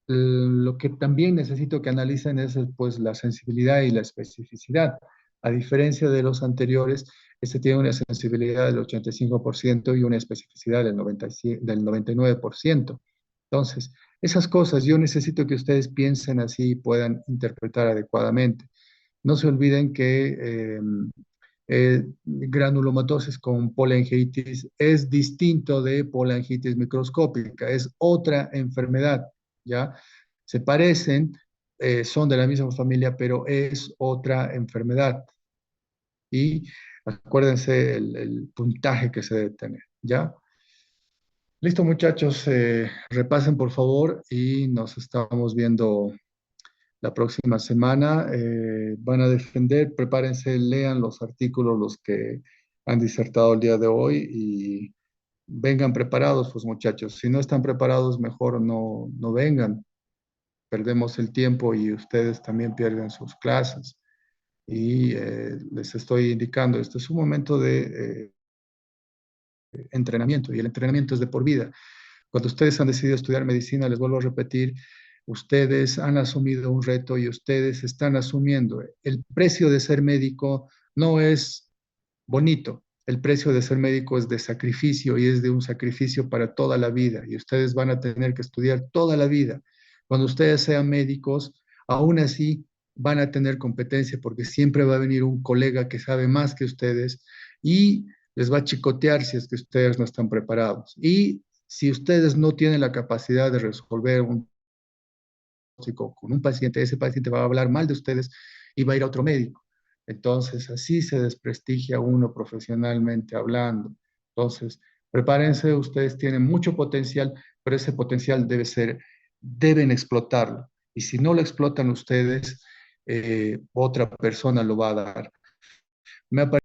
lo que también necesito que analicen es pues, la sensibilidad y la especificidad. A diferencia de los anteriores, este tiene una sensibilidad del 85% y una especificidad del 99%. Entonces, esas cosas yo necesito que ustedes piensen así y puedan interpretar adecuadamente. No se olviden que granulomatosis con polangitis es distinto de polangitis microscópica, es otra enfermedad, ¿ya? Se parecen, son de la misma familia, pero es otra enfermedad. Y acuérdense el puntaje que se debe tener, ¿ya? Listo, muchachos, repasen por favor y nos estamos viendo la próxima semana. Van a defender, prepárense, lean los artículos, los que han disertado el día de hoy y vengan preparados, pues muchachos. Si no están preparados, mejor no vengan. Perdemos el tiempo y ustedes también pierden sus clases. Y les estoy indicando, este es un momento de entrenamiento y el entrenamiento es de por vida. Cuando ustedes han decidido estudiar medicina, les vuelvo a repetir, ustedes han asumido un reto y ustedes están asumiendo. El precio de ser médico no es bonito. El precio de ser médico es de sacrificio y es de un sacrificio para toda la vida. Y ustedes van a tener que estudiar toda la vida. Cuando ustedes sean médicos, aún así van a tener competencia porque siempre va a venir un colega que sabe más que ustedes y les va a chicotear si es que ustedes no están preparados. Y si ustedes no tienen la capacidad de resolver un diagnóstico con un paciente, ese paciente va a hablar mal de ustedes y va a ir a otro médico. Entonces, así se desprestigia uno profesionalmente hablando. Entonces, prepárense, ustedes tienen mucho potencial, pero ese potencial deben explotarlo. Y si no lo explotan ustedes, otra persona lo va a dar. Me ha